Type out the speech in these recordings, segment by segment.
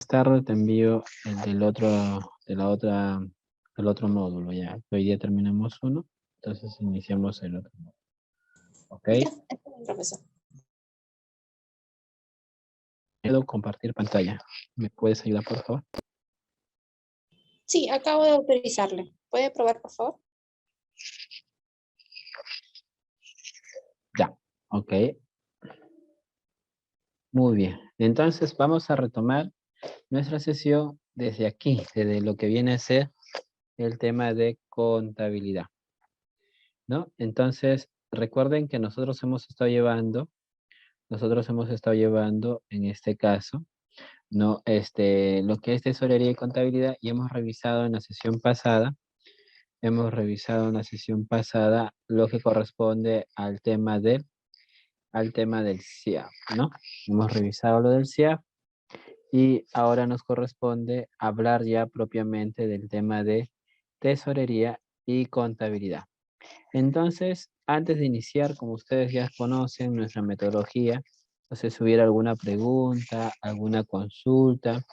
tarde te envío el del otro módulo ya. Hoy día terminamos uno, entonces iniciamos el otro módulo. ¿Ok? Ya, está bien, profesor. Puedo compartir pantalla. ¿Me puedes ayudar, por favor? Sí, acabo de autorizarle. ¿Puede probar, por favor? Ya. Ok. Muy bien. Entonces vamos a retomar nuestra sesión desde aquí, desde lo que viene a ser el tema de contabilidad, ¿no? Entonces, recuerden que nosotros hemos estado llevando en este caso, ¿no? Lo que es tesorería y contabilidad, y hemos revisado en la sesión pasada lo que corresponde al tema del CIAF, ¿no? Hemos revisado lo del CIAF y ahora nos corresponde hablar ya propiamente del tema de tesorería y contabilidad. Entonces, antes de iniciar, como ustedes ya conocen nuestra metodología, no sé si hubiera alguna pregunta, alguna consulta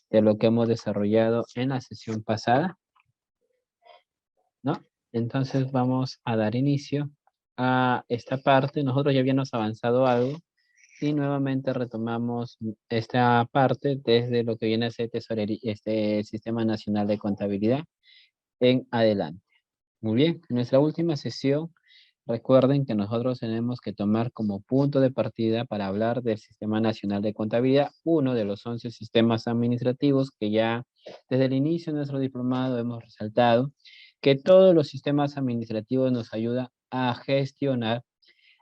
de lo que hemos desarrollado en la sesión pasada, ¿no? Entonces vamos a dar inicio a esta parte. Nosotros ya habíamos avanzado algo y nuevamente retomamos esta parte desde lo que viene a ser tesorería, este Sistema Nacional de Contabilidad en adelante. Muy bien, en nuestra última sesión, recuerden que nosotros tenemos que tomar como punto de partida para hablar del Sistema Nacional de Contabilidad, uno de los 11 sistemas administrativos que ya desde el inicio de nuestro diplomado hemos resaltado, que todos los sistemas administrativos nos ayudan a gestionar,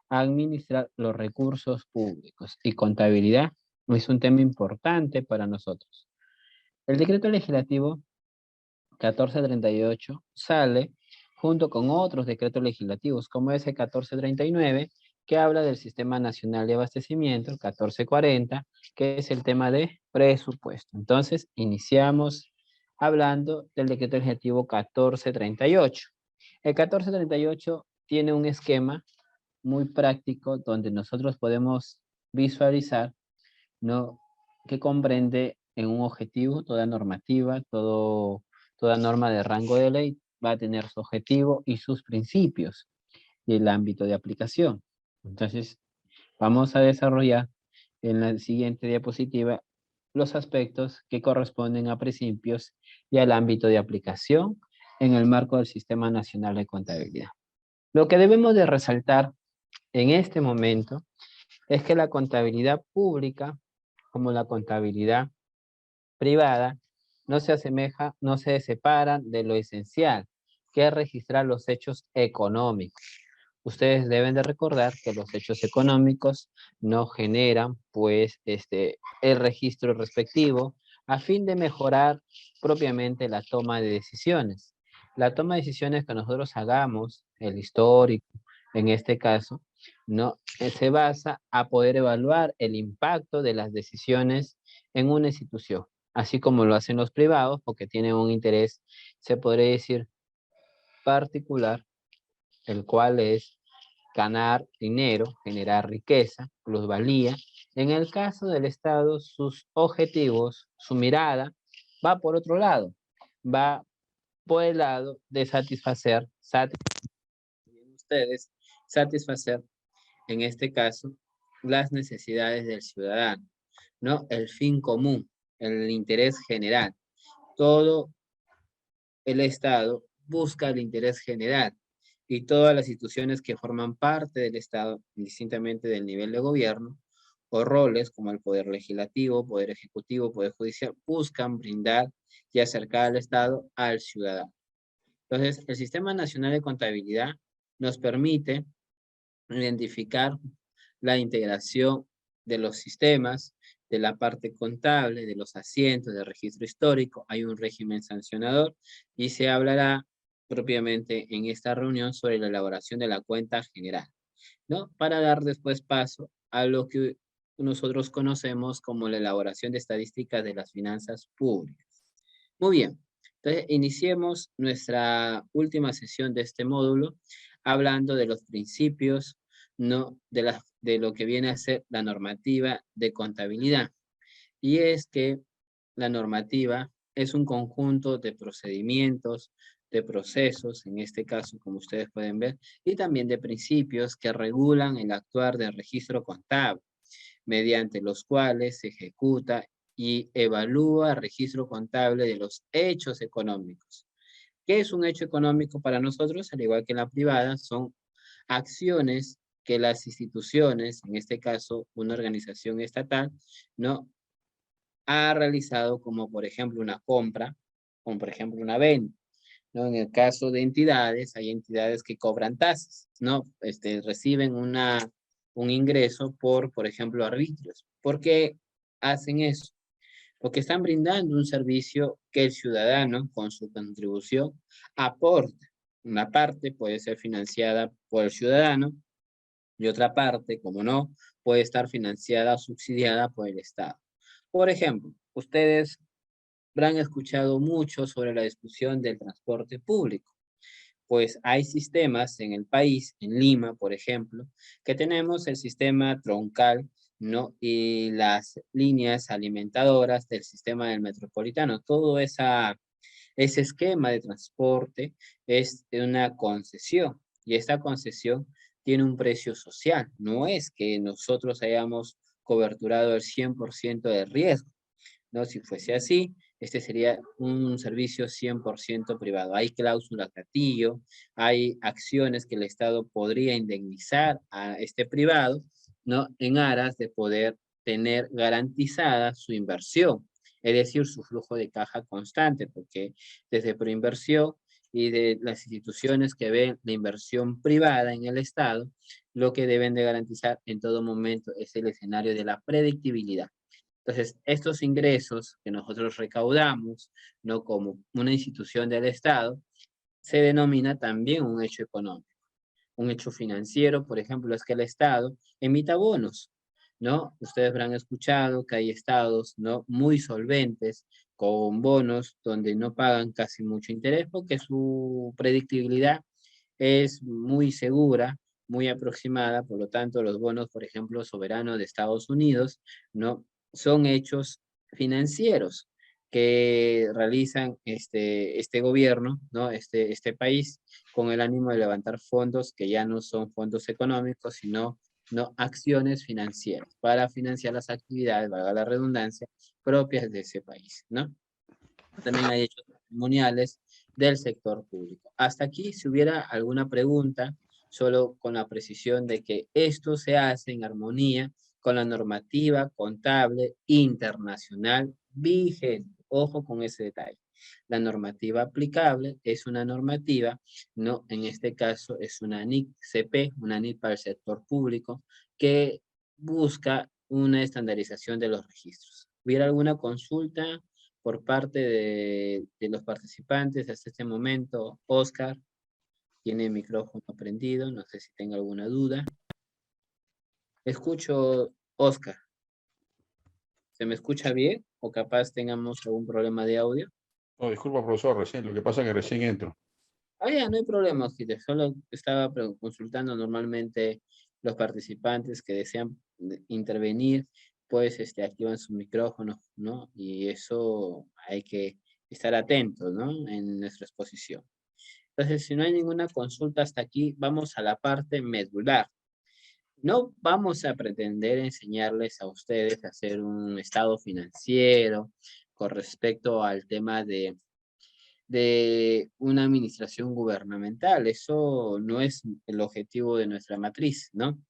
a administrar los recursos públicos y contabilidad es un tema importante para nosotros. El decreto legislativo 1438 sale junto con otros decretos legislativos, como ese 1439, que habla del Sistema Nacional de Abastecimiento, 1440, que es el tema de presupuesto. Entonces, iniciamos hablando del decreto legislativo 1438. El 1438 tiene un esquema muy práctico donde nosotros podemos visualizar, ¿no? Que comprende en un objetivo toda normativa, toda norma de rango de ley va a tener su objetivo y sus principios y el ámbito de aplicación. Entonces, vamos a desarrollar en la siguiente diapositiva los aspectos que corresponden a principios y al ámbito de aplicación en el marco del Sistema Nacional de Contabilidad. Lo que debemos de resaltar en este momento es que la contabilidad pública, como la contabilidad privada, no se asemeja, no se separan de lo esencial, que es registrar los hechos económicos. Ustedes deben de recordar que los hechos económicos no generan, pues, el registro respectivo a fin de mejorar propiamente la toma de decisiones. La toma de decisiones que nosotros hagamos, el histórico, en este caso, no se basa a poder evaluar el impacto de las decisiones en una institución, así como lo hacen los privados, porque tienen un interés, se podría decir, particular, el cual es ganar dinero, generar riqueza, plusvalía. En el caso del Estado, sus objetivos, su mirada, va por otro lado, va por el lado de ustedes, satisfacer, en este caso, las necesidades del ciudadano, ¿no? El fin común, el interés general. Todo el Estado busca el interés general y todas las instituciones que forman parte del Estado, indistintamente del nivel de gobierno, o roles como el Poder Legislativo, Poder Ejecutivo, Poder Judicial, buscan brindar y acercar al Estado al ciudadano. Entonces, el Sistema Nacional de Contabilidad nos permite identificar la integración de los sistemas, de la parte contable, de los asientos, del registro histórico. Hay un régimen sancionador y se hablará propiamente en esta reunión sobre la elaboración de la cuenta general, ¿no? Para dar después paso a lo que nosotros conocemos como la elaboración de estadísticas de las finanzas públicas. Muy bien, entonces iniciemos nuestra última sesión de este módulo hablando de los principios, ¿no? De lo que viene a ser la normativa de contabilidad. Y es que la normativa es un conjunto de procedimientos, de procesos, en este caso, como ustedes pueden ver, y también de principios que regulan el actuar del registro contable, mediante los cuales se ejecuta y evalúa el registro contable de los hechos económicos. ¿Qué es un hecho económico para nosotros? Al igual que en la privada, son acciones que las instituciones, en este caso una organización estatal, ¿no? Ha realizado como por ejemplo una compra, como por ejemplo una venta, ¿no? En el caso de entidades, hay entidades que cobran tasas, ¿no? Reciben un ingreso por ejemplo, arbitrios. ¿Por qué hacen eso? Porque están brindando un servicio que el ciudadano, con su contribución, aporta. Una parte puede ser financiada por el ciudadano y otra parte, como no, puede estar financiada o subsidiada por el Estado. Por ejemplo, ustedes habrán escuchado mucho sobre la discusión del transporte público. Pues hay sistemas en el país, en Lima, por ejemplo, que tenemos el sistema troncal, ¿no? Y las líneas alimentadoras del sistema del metropolitano. Todo ese esquema de transporte es una concesión y esta concesión tiene un precio social. No es que nosotros hayamos coberturado el 100% del riesgo, ¿no? Si fuese así, este sería un servicio 100% privado. Hay cláusulas gatillo, hay acciones que el Estado podría indemnizar a este privado, ¿no? En aras de poder tener garantizada su inversión, es decir, su flujo de caja constante, porque desde Proinversión y de las instituciones que ven la inversión privada en el Estado, lo que deben de garantizar en todo momento es el escenario de la predictibilidad. Entonces, estos ingresos que nosotros recaudamos, no como una institución del Estado, se denomina también un hecho económico. Un hecho financiero, por ejemplo, es que el Estado emita bonos, ¿no? Ustedes habrán escuchado que hay estados, ¿no? Muy solventes, con bonos donde no pagan casi mucho interés porque su predictibilidad es muy segura, muy aproximada, por lo tanto, los bonos, por ejemplo, soberanos de Estados Unidos, ¿no? Son hechos financieros que realizan este gobierno, ¿no? Este país, con el ánimo de levantar fondos que ya no son fondos económicos, sino no acciones financieras para financiar las actividades, valga la redundancia, propias de ese país, ¿no? También hay hechos patrimoniales del sector público. Hasta aquí, si hubiera alguna pregunta, solo con la precisión de que esto se hace en armonía con la normativa contable internacional vigente. Ojo con ese detalle. La normativa aplicable es una normativa, no, en este caso es una NIC-CP, una NIC para el sector público, que busca una estandarización de los registros. ¿Hubiera alguna consulta por parte de los participantes hasta este momento? Oscar tiene el micrófono prendido, no sé si tenga alguna duda. Escucho, Oscar. ¿Se me escucha bien? ¿O capaz tengamos algún problema de audio? No, disculpa, profesor, recién, lo que pasa es que recién entro. Ah, ya, no hay problema, Oscar. Solo estaba consultando normalmente los participantes que desean intervenir, pues activan su micrófono, ¿no? Y eso hay que estar atentos, ¿no? En nuestra exposición. Entonces, si no hay ninguna consulta hasta aquí, vamos a la parte medular. No vamos a pretender enseñarles a ustedes a hacer un estado financiero con respecto al tema de una administración gubernamental. Eso no es el objetivo de nuestra matriz, ¿no?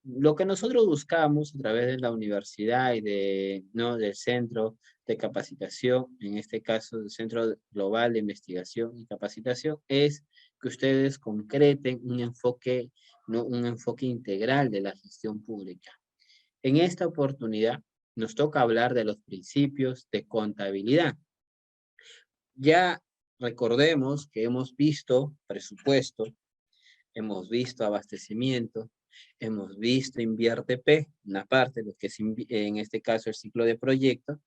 Lo que nosotros buscamos a través de la universidad y ¿no? Del centro de capacitación, en este caso del Centro Global de Investigación y Capacitación, es que ustedes concreten un enfoque, ¿no? Un enfoque integral de la gestión pública. En esta oportunidad nos toca hablar de los principios de contabilidad. Ya recordemos que hemos visto presupuesto, hemos visto abastecimiento, hemos visto invierte P, una parte, lo que es en este caso el ciclo de proyecto,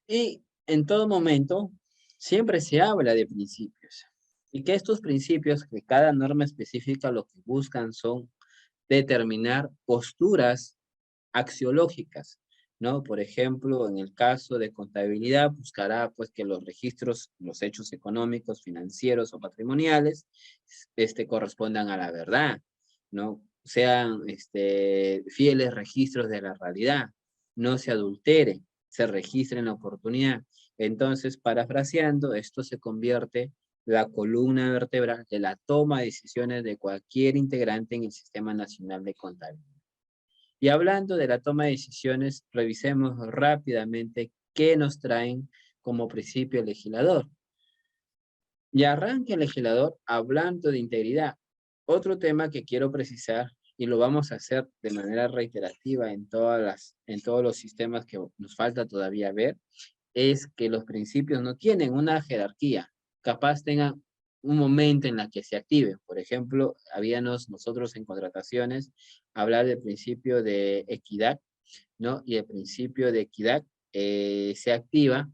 y en todo momento siempre se habla de principios. Y que estos principios, que cada norma específica lo que buscan son determinar posturas axiológicas, ¿no? Por ejemplo, en el caso de contabilidad, buscará pues que los registros, los hechos económicos, financieros o patrimoniales, correspondan a la verdad, ¿no? Sean fieles registros de la realidad, no se adultere, se registre en la oportunidad. Entonces, parafraseando, esto se convierte la columna vertebral de la toma de decisiones de cualquier integrante en el Sistema Nacional de Contabilidad. Y hablando de la toma de decisiones, revisemos rápidamente qué nos traen como principio el legislador. Y arranca el legislador hablando de integridad. Otro tema que quiero precisar, y lo vamos a hacer de manera reiterativa en todos los sistemas que nos falta todavía ver, es que los principios no tienen una jerarquía. Capaz tengan un momento en la que se activen. Por ejemplo, habíamos nosotros en contrataciones hablar del principio de equidad, ¿no? Y el principio de equidad se activa.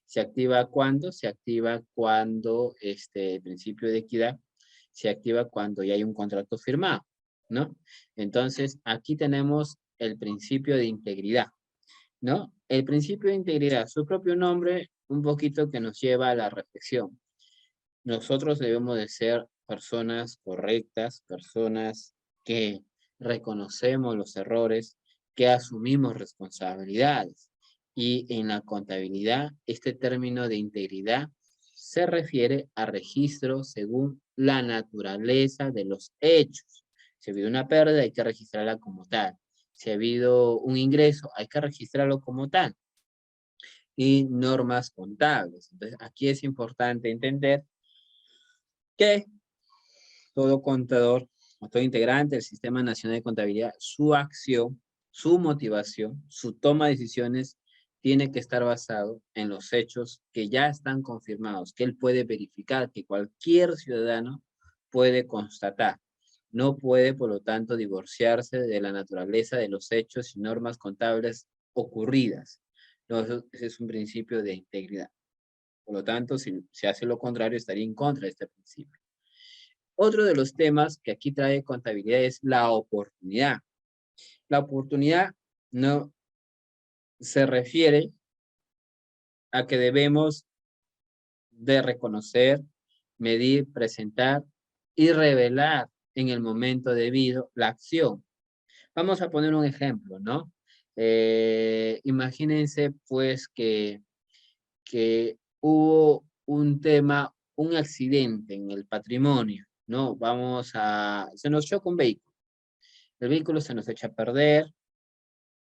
¿Se activa cuándo? Se activa cuando el principio de equidad se activa cuando ya hay un contrato firmado, ¿no? Entonces, aquí tenemos el principio de integridad, ¿no? El principio de integridad, su propio nombre, un poquito que nos lleva a la reflexión. Nosotros debemos de ser personas correctas, personas que reconocemos los errores, que asumimos responsabilidades. Y en la contabilidad, este término de integridad se refiere a registro según la naturaleza de los hechos. Si ha habido una pérdida, hay que registrarla como tal. Si ha habido un ingreso, hay que registrarlo como tal. Y normas contables. Entonces, aquí es importante entender que todo contador o todo integrante del Sistema Nacional de Contabilidad, su acción, su motivación, su toma de decisiones tiene que estar basado en los hechos que ya están confirmados, que él puede verificar, que cualquier ciudadano puede constatar. No puede, por lo tanto, divorciarse de la naturaleza de los hechos y normas contables ocurridas. No, ese es un principio de integridad. Por lo tanto, si se hace lo contrario, estaría en contra de este principio. Otro de los temas que aquí trae contabilidad es la oportunidad. La oportunidad no se refiere a que debemos de reconocer, medir, presentar y revelar en el momento debido la acción. Vamos a poner un ejemplo, ¿no? Imagínense pues que hubo un tema, un accidente en el patrimonio, ¿no? Se nos choca un vehículo. El vehículo se nos echa a perder,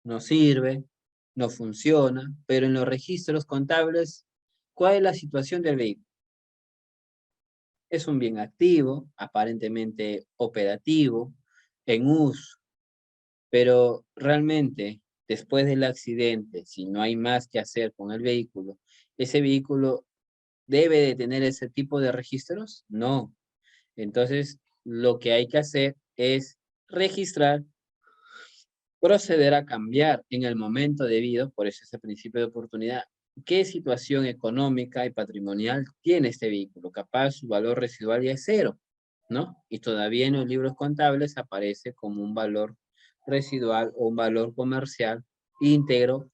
no sirve, no funciona, pero en los registros contables, ¿cuál es la situación del vehículo? Es un bien activo, aparentemente operativo, en uso, pero realmente después del accidente, si no hay más que hacer con el vehículo, ¿ese vehículo debe de tener ese tipo de registros? No. Entonces, lo que hay que hacer es registrar, proceder a cambiar en el momento debido, por eso ese principio de oportunidad, qué situación económica y patrimonial tiene este vehículo. Capaz su valor residual ya es cero, ¿no? Y todavía en los libros contables aparece como un valor residual o un valor comercial íntegro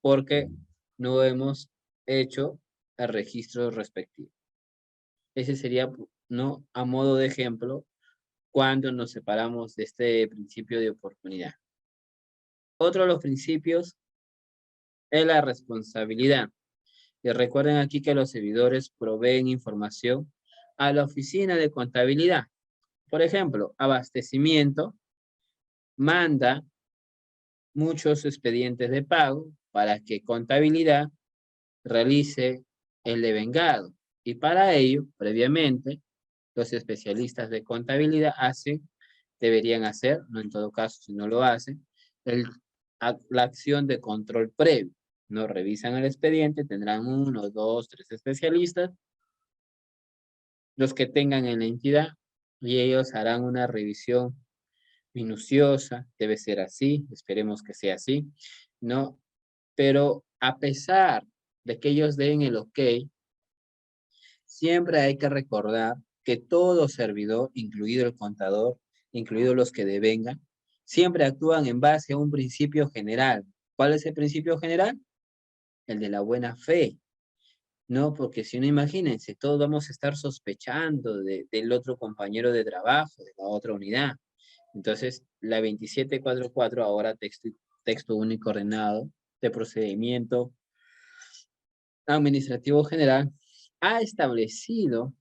porque no hemos hecho el registro respectivo. Ese sería, ¿no? A modo de ejemplo, cuando nos separamos de este principio de oportunidad. Otro de los principios es la responsabilidad. Y recuerden aquí que los servidores proveen información a la oficina de contabilidad. Por ejemplo, abastecimiento manda muchos expedientes de pago para que contabilidad realice el devengado. Y para ello, previamente, los especialistas de contabilidad deberían hacer, no en todo caso si no lo hacen, la acción de control previo. No revisan el expediente, tendrán 1, 2, 3 especialistas, los que tengan en la entidad, y ellos harán una revisión minuciosa, debe ser así, esperemos que sea así, ¿no? Pero a pesar de que ellos den el ok, siempre hay que recordar que todo servidor, incluido el contador, incluidos los que devengan, siempre actúan en base a un principio general, ¿Cuál es el principio general? El de la buena fe. No, porque si no, imagínense, todos vamos a estar sospechando del otro compañero de trabajo, de la otra unidad. Entonces, la 2744, ahora texto único ordenado de procedimiento administrativo general, ha establecido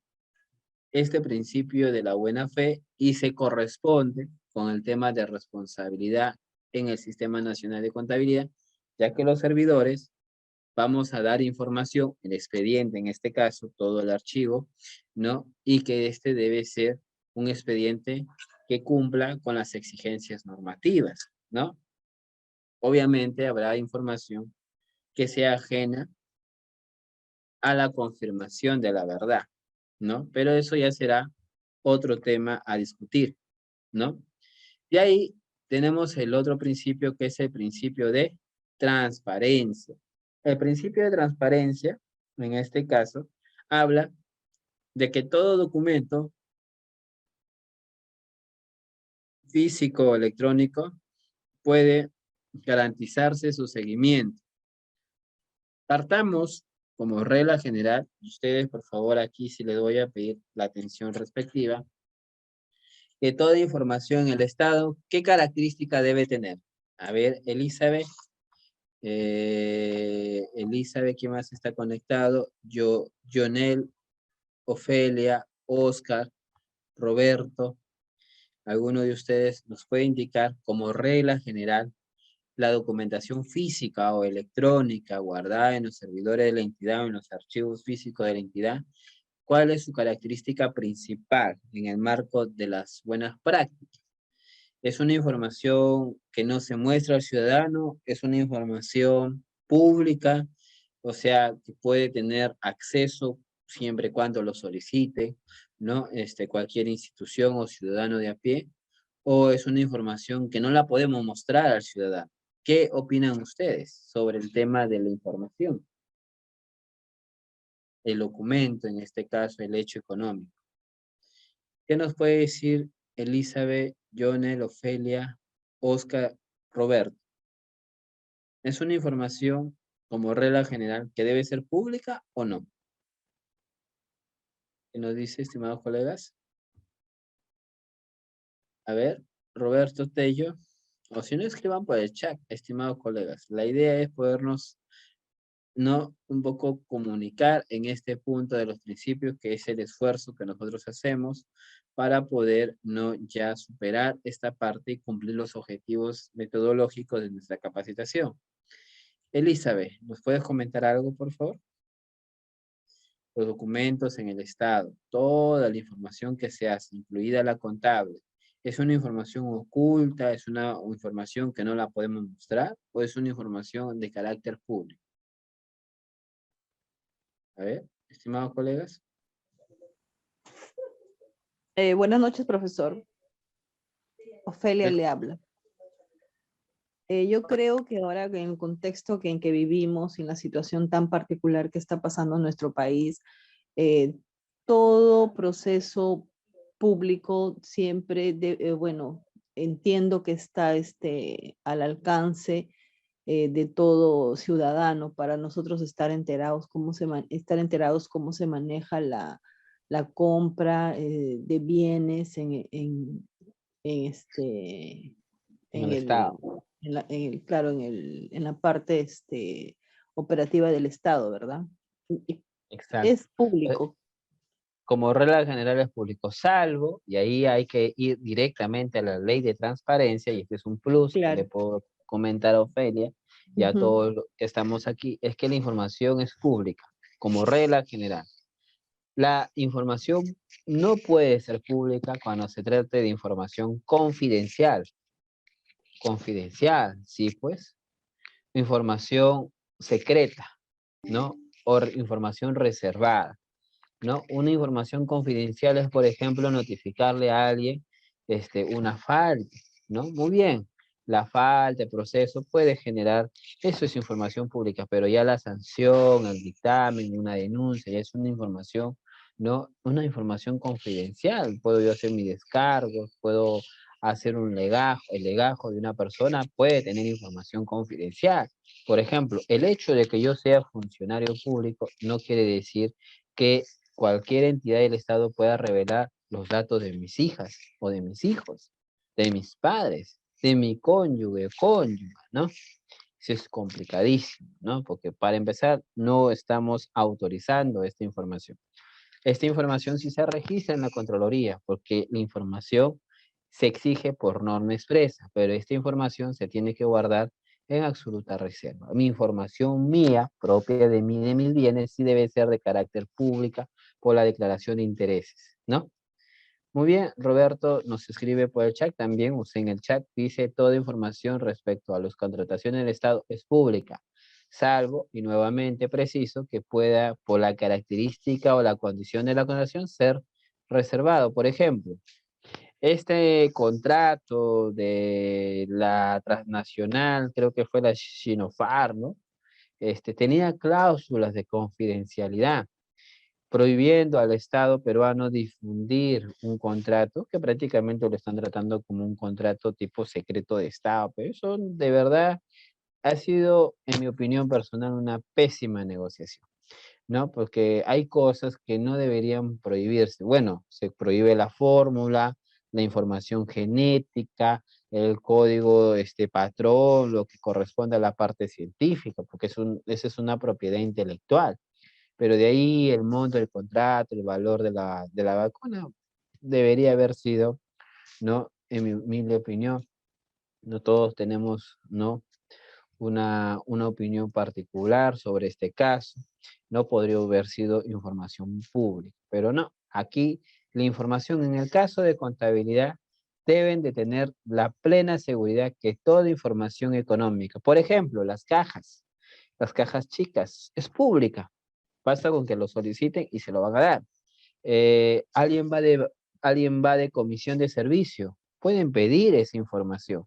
este principio de la buena fe y se corresponde con el tema de responsabilidad en el Sistema Nacional de Contabilidad, ya que los servidores vamos a dar información, el expediente en este caso, todo el archivo, ¿no? Y que este debe ser un expediente que cumpla con las exigencias normativas, ¿no? Obviamente habrá información que sea ajena a la confirmación de la verdad, ¿no? Pero eso ya será otro tema a discutir, ¿no? Y ahí tenemos el otro principio que es el principio de transparencia. El principio de transparencia, en este caso, habla de que todo documento físico o electrónico puede garantizarse su seguimiento. Partamos como regla general, y ustedes por favor aquí sí les voy a pedir la atención respectiva, que toda información en el Estado, ¿qué característica debe tener? A ver, Elizabeth. Elizabeth, ¿quién más está conectado? Jonel, Ofelia, Oscar, Roberto. ¿Alguno de ustedes nos puede indicar como regla general la documentación física o electrónica guardada en los servidores de la entidad o en los archivos físicos de la entidad? ¿Cuál es su característica principal en el marco de las buenas prácticas? ¿Es una información que no se muestra al ciudadano? ¿Es una información pública? O sea, que puede tener acceso siempre y cuando lo solicite, ¿no? Cualquier institución o ciudadano de a pie. ¿O es una información que no la podemos mostrar al ciudadano? ¿Qué opinan ustedes sobre el tema de la información? El documento, en este caso, el hecho económico. ¿Qué nos puede decir Elizabeth, Jonel, Ofelia, Oscar, Roberto? ¿Es una información como regla general que debe ser pública o no? ¿Qué nos dice, estimados colegas? A ver, Roberto Tello, o si no escriban por el chat, estimados colegas. La idea es podernos, no, un poco comunicar en este punto de los principios, que es el esfuerzo que nosotros hacemos para poder no ya superar esta parte y cumplir los objetivos metodológicos de nuestra capacitación. Elizabeth, ¿nos puedes comentar algo, por favor? Los documentos en el Estado, toda la información que se hace, incluida la contable, ¿es una información oculta, es una información que no la podemos mostrar o es una información de carácter público? A ver, estimados colegas. Buenas noches, profesor. Ofelia Sí. le habla. Yo creo que ahora en el contexto en que vivimos, en la situación tan particular que está pasando en nuestro país, todo proceso público siempre, bueno, entiendo que está al alcance de todo ciudadano para nosotros estar enterados cómo se maneja la compra de bienes En el Estado. claro, en la parte operativa del Estado, ¿verdad? Exacto. Es público. Como regla general es público, salvo, y ahí hay que ir directamente a la ley de transparencia, y este es un plus que Claro. le puedo comentar a Ofelia, y a Ujú. todos los que estamos aquí, es que la información es pública, como regla general. La información no puede ser pública cuando se trate de información confidencial. Confidencial, sí, pues. Información secreta, ¿no? O información reservada, ¿no? Una información confidencial es, por ejemplo, notificarle a alguien una falta, ¿no? Muy bien, la falta, el proceso puede generar, eso es información pública, pero ya la sanción, el dictamen, una denuncia, ya es una información, ¿no? Una información confidencial. Puedo yo hacer mi descargo, puedo hacer un legajo. El legajo de una persona puede tener información confidencial. Por ejemplo, el hecho de que yo sea funcionario público no quiere decir que cualquier entidad del Estado pueda revelar los datos de mis hijas o de mis hijos, de mis padres, de mi cónyuge, ¿no? Eso es complicadísimo, ¿no? Porque para empezar, no estamos autorizando esta información. Esta información sí se registra en la Contraloría, porque la información se exige por norma expresa, pero esta información se tiene que guardar en absoluta reserva. Mi información mía, propia de mí, de mis bienes, sí debe ser de carácter pública por la declaración de intereses, ¿no? Muy bien, Roberto nos escribe por el chat también, usted en el chat dice toda información respecto a las contrataciones del Estado es pública, salvo, y nuevamente preciso, que pueda por la característica o la condición de la contratación ser reservado. Por ejemplo, este contrato de la transnacional, creo que fue la Sinopharm, ¿no? Tenía cláusulas de confidencialidad prohibiendo al Estado peruano difundir un contrato que prácticamente lo están tratando como un contrato tipo secreto de Estado. Pero eso de verdad ha sido, en mi opinión personal, una pésima negociación, ¿no? Porque hay cosas que no deberían prohibirse. Bueno, se prohíbe la fórmula, la información genética, el código patrón, lo que corresponde a la parte científica, porque esa es una propiedad intelectual. Pero de ahí el monto del contrato, el valor de la vacuna, debería haber sido, ¿no? En mi humilde opinión, no todos tenemos, ¿no? Una opinión particular sobre este caso, no podría haber sido información pública, pero no, aquí la información en el caso de contabilidad deben de tener la plena seguridad que toda información económica, por ejemplo, las cajas chicas, es pública. Basta con que lo soliciten y se lo van a dar. Alguien va de comisión de servicio. Pueden pedir esa información.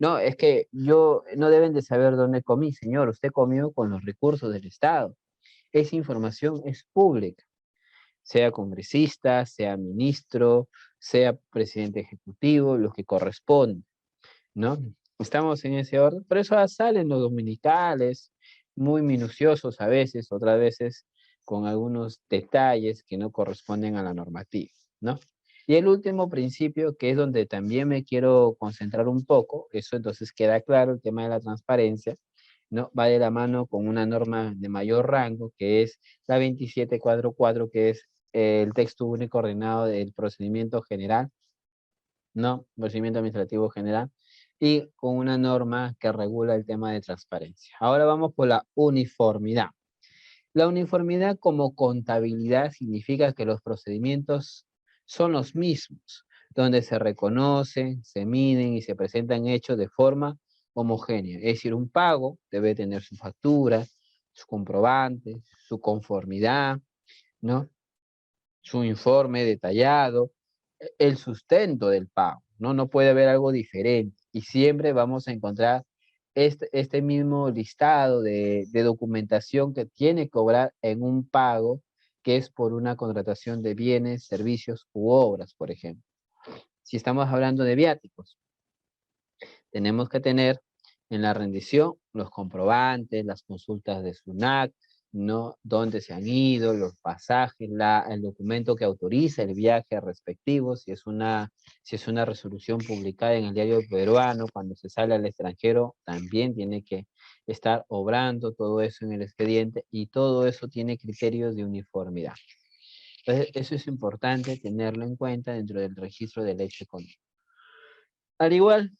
No, es que no deben de saber dónde comí, señor. Usted comió con los recursos del Estado. Esa información es pública. Sea congresista, sea ministro, sea presidente ejecutivo, lo que corresponde, ¿no? Estamos en ese orden. Por eso salen los dominicales, muy minuciosos a veces, otras veces con algunos detalles que no corresponden a la normativa, ¿no? Y el último principio, que es donde también me quiero concentrar un poco, eso entonces queda claro, el tema de la transparencia, ¿no? Va de la mano con una norma de mayor rango, que es la 2744, que es el texto único ordenado del procedimiento general, ¿no? Procedimiento administrativo general, y con una norma que regula el tema de transparencia. Ahora vamos por la uniformidad. La uniformidad como contabilidad significa que los procedimientos son los mismos, donde se reconocen, se miden y se presentan hechos de forma homogénea. Es decir, un pago debe tener su factura, su comprobante, su conformidad, ¿no? Su informe detallado, el sustento del pago, ¿no? No puede haber algo diferente y siempre vamos a encontrar este mismo listado de documentación que tiene que cobrar en un pago que es por una contratación de bienes, servicios u obras, por ejemplo. Si estamos hablando de viáticos, tenemos que tener en la rendición los comprobantes, las consultas de SUNAT, ¿no? Dónde se han ido, los pasajes, el documento que autoriza el viaje respectivo, si es una resolución publicada en el diario peruano, cuando se sale al extranjero, también tiene que estar obrando todo eso en el expediente y todo eso tiene criterios de uniformidad. Entonces, eso es importante tenerlo en cuenta dentro del registro del hecho económico. Al igual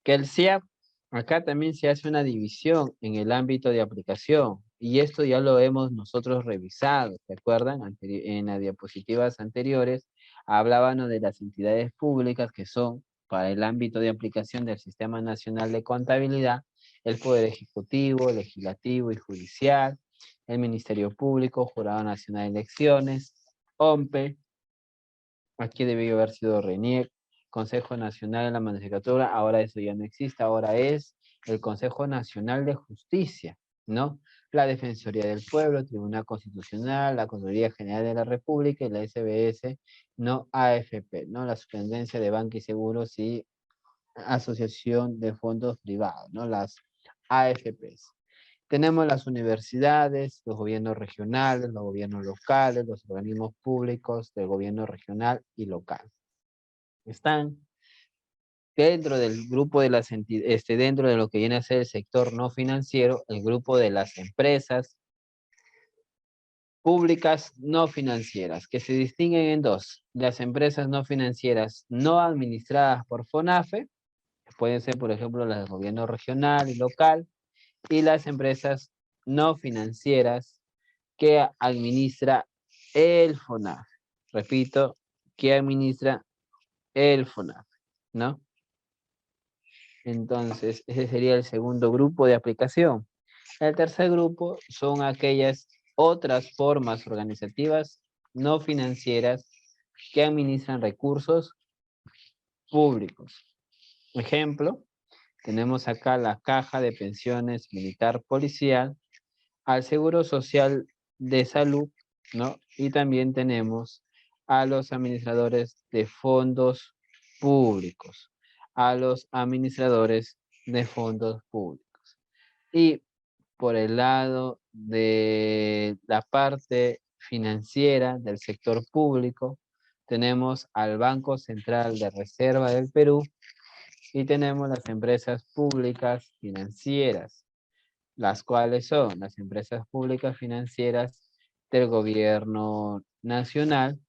que el CIAP, acá también se hace una división en el ámbito de aplicación y esto ya lo hemos nosotros revisado, ¿se acuerdan? En las diapositivas anteriores hablábamos de las entidades públicas que son para el ámbito de aplicación del Sistema Nacional de Contabilidad, el Poder Ejecutivo, Legislativo y Judicial, el Ministerio Público, Jurado Nacional de Elecciones, OMPE, aquí debió haber sido RENIEC, Consejo Nacional de la Magistratura, ahora eso ya no existe, ahora es el Consejo Nacional de Justicia, ¿no? la Defensoría del Pueblo, Tribunal Constitucional, la Contraloría General de la República y la SBS, no AFP, ¿no? La Superintendencia de Banca y Seguros y Asociación de Fondos Privados, ¿no? Las AFPs. Tenemos las universidades, los gobiernos regionales, los gobiernos locales, los organismos públicos del gobierno regional y local. Están dentro del grupo de las entidades, dentro de lo que viene a ser el sector no financiero, el grupo de las empresas públicas no financieras, que se distinguen en dos. Las empresas no financieras no administradas por FONAFE, pueden ser, por ejemplo, las del gobierno regional y local, y las empresas no financieras que administra el FONAFE. Repito, que administra el FONAFE, ¿no? Entonces, ese sería el segundo grupo de aplicación. El tercer grupo son aquellas otras formas organizativas no financieras que administran recursos públicos. Ejemplo, tenemos acá la Caja de Pensiones Militar Policial, al Seguro Social de Salud, ¿no? Y también tenemos a los administradores de fondos públicos, a los administradores de fondos públicos. Y por el lado de la parte financiera del sector público, tenemos al Banco Central de Reserva del Perú y tenemos las empresas públicas financieras, las cuales son las empresas públicas financieras del gobierno nacional,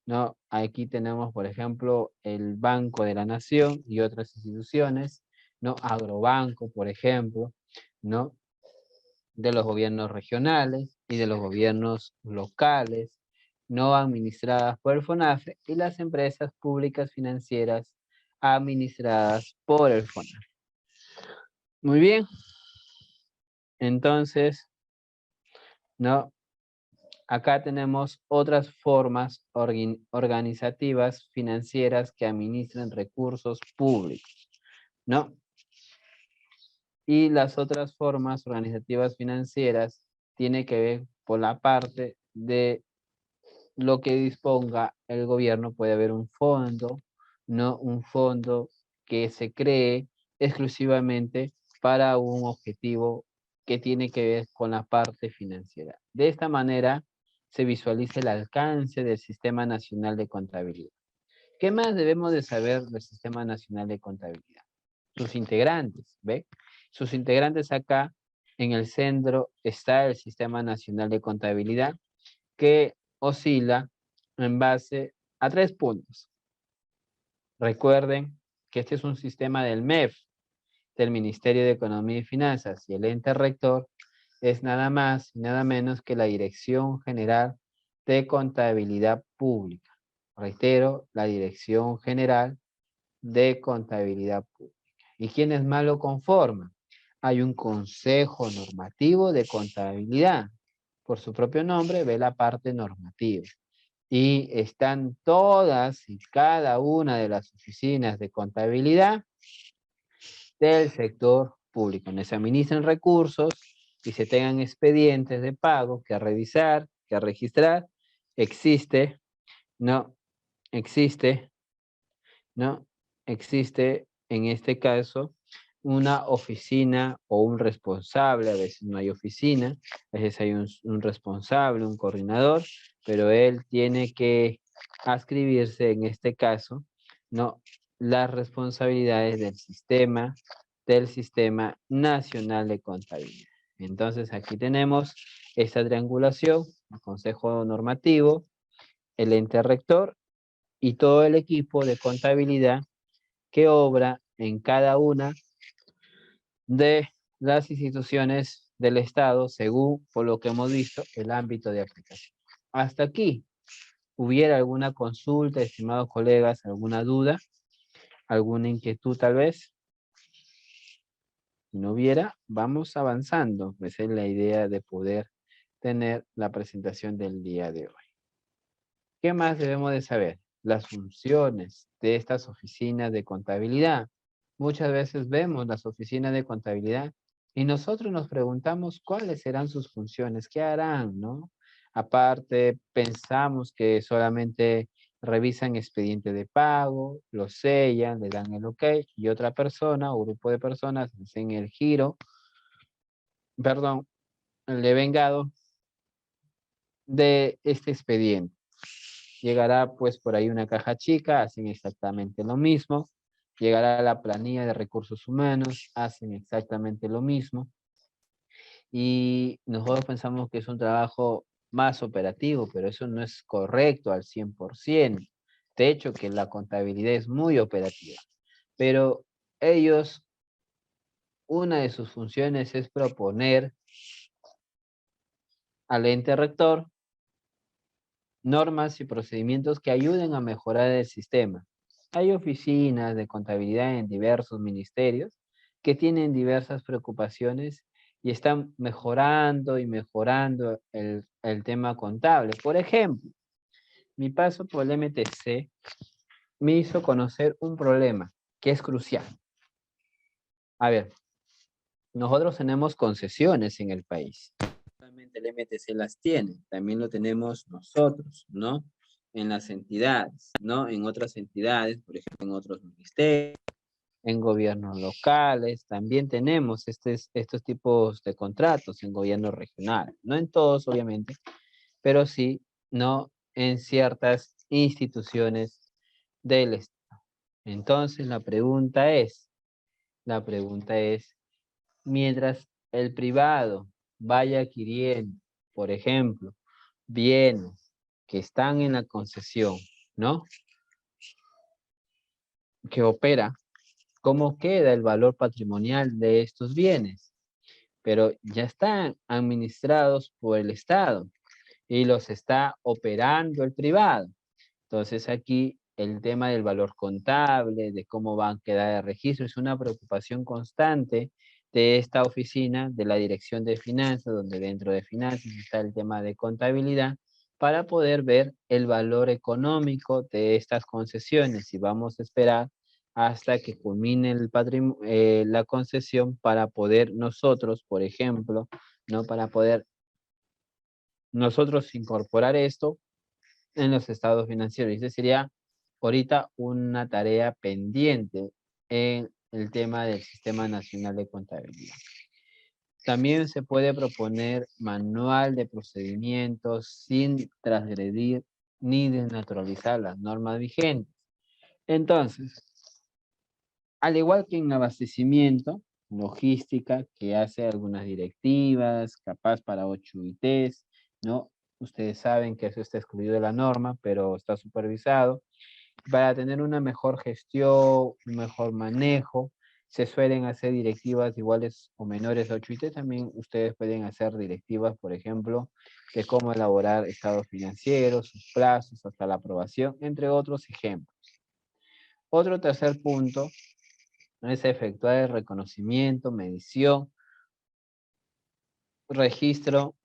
¿no? Aquí tenemos, por ejemplo, el Banco de la Nación y otras instituciones, ¿no? Agrobanco, por ejemplo, ¿no? De los gobiernos regionales y de los gobiernos locales, no administradas por el FONAFE, y las empresas públicas financieras administradas por el FONAFE. Muy bien. Entonces, ¿no? Acá tenemos otras formas organizativas financieras que administran recursos públicos, ¿no? Y las otras formas organizativas financieras tiene que ver por la parte de lo que disponga el gobierno. Puede haber un fondo, ¿no? Un fondo que se cree exclusivamente para un objetivo que tiene que ver con la parte financiera. De esta manera se visualiza el alcance del Sistema Nacional de Contabilidad. ¿Qué más debemos de saber del Sistema Nacional de Contabilidad? Sus integrantes, ¿ve? Sus integrantes acá en el centro está el Sistema Nacional de Contabilidad, que oscila en base a 3 puntos. Recuerden que este es un sistema del MEF, del Ministerio de Economía y Finanzas, y el ente rector es nada más y nada menos que la Dirección General de Contabilidad Pública. Reitero, la Dirección General de Contabilidad Pública. ¿Y quiénes más lo conforman? Hay un Consejo Normativo de Contabilidad. Por su propio nombre, ve la parte normativa. Y están todas y cada una de las oficinas de contabilidad del sector público, donde se administran recursos y se tengan expedientes de pago que revisar, que registrar. Existe, ¿no? Existe en este caso una oficina o un responsable. A veces no hay oficina, a veces hay un responsable, un coordinador, pero él tiene que adscribirse en este caso, ¿no? Las responsabilidades del Sistema Nacional de Contabilidad. Entonces aquí tenemos esta triangulación, el Consejo Normativo, el ente rector y todo el equipo de contabilidad que obra en cada una de las instituciones del Estado, según, por lo que hemos visto, el ámbito de aplicación. Hasta aquí, ¿hubiera alguna consulta, estimados colegas, alguna duda, alguna inquietud tal vez? Si no hubiera, vamos avanzando. Esa es la idea de poder tener la presentación del día de hoy. ¿Qué más debemos de saber? Las funciones de estas oficinas de contabilidad. Muchas veces vemos las oficinas de contabilidad Y nosotros nos preguntamos cuáles serán sus funciones, qué harán, ¿no? Aparte, pensamos que solamente revisan expediente de pago, lo sellan, le dan el ok, y otra persona o grupo de personas hacen el giro, perdón, el devengado de este expediente. Llegará pues por ahí una caja chica, hacen exactamente lo mismo. Llegará la planilla de recursos humanos, hacen exactamente lo mismo. Y nosotros pensamos que es un trabajo más operativo, pero eso no es correcto al 100%. De hecho, que la contabilidad es muy operativa. Pero ellos, una de sus funciones es proponer al ente rector normas y procedimientos que ayuden a mejorar el sistema. Hay oficinas de contabilidad en diversos ministerios que tienen diversas preocupaciones y están mejorando y mejorando el tema contable. Por ejemplo, mi paso por el MTC me hizo conocer un problema que es crucial. A ver, nosotros tenemos concesiones en el país. Solamente el MTC las tiene, también lo tenemos nosotros, ¿no? En las entidades, ¿no? En otras entidades, por ejemplo, en otros ministerios, en gobiernos locales, también tenemos estos tipos de contratos en gobiernos regionales. No en todos, obviamente, pero sí, ¿no? En ciertas instituciones del Estado. Entonces, la pregunta es, mientras el privado vaya adquiriendo, por ejemplo, bienes que están en la concesión, ¿no? Que opera, ¿cómo queda el valor patrimonial de estos bienes? Pero ya están administrados por el Estado y los está operando el privado. Entonces aquí el tema del valor contable, de cómo van a quedar el registro, es una preocupación constante de esta oficina de la Dirección de Finanzas, donde dentro de finanzas está el tema de contabilidad, para poder ver el valor económico de estas concesiones y vamos a esperar hasta que culmine la concesión para poder nosotros, por ejemplo, ¿no? Para poder nosotros incorporar esto en los estados financieros. Y esa sería ahorita una tarea pendiente en el tema del Sistema Nacional de Contabilidad. También se puede proponer manual de procedimientos sin transgredir ni desnaturalizar las normas vigentes. Entonces, al igual que en abastecimiento, logística, que hace algunas directivas, capaz para 8 UITs, ¿no? Ustedes saben que eso está excluido de la norma, pero está supervisado. Para tener una mejor gestión, un mejor manejo, se suelen hacer directivas iguales o menores a 8 UIT. También ustedes pueden hacer directivas, por ejemplo, de cómo elaborar estados financieros, sus plazos hasta la aprobación, entre otros ejemplos. Otro tercer punto es efectuar el reconocimiento, medición, registro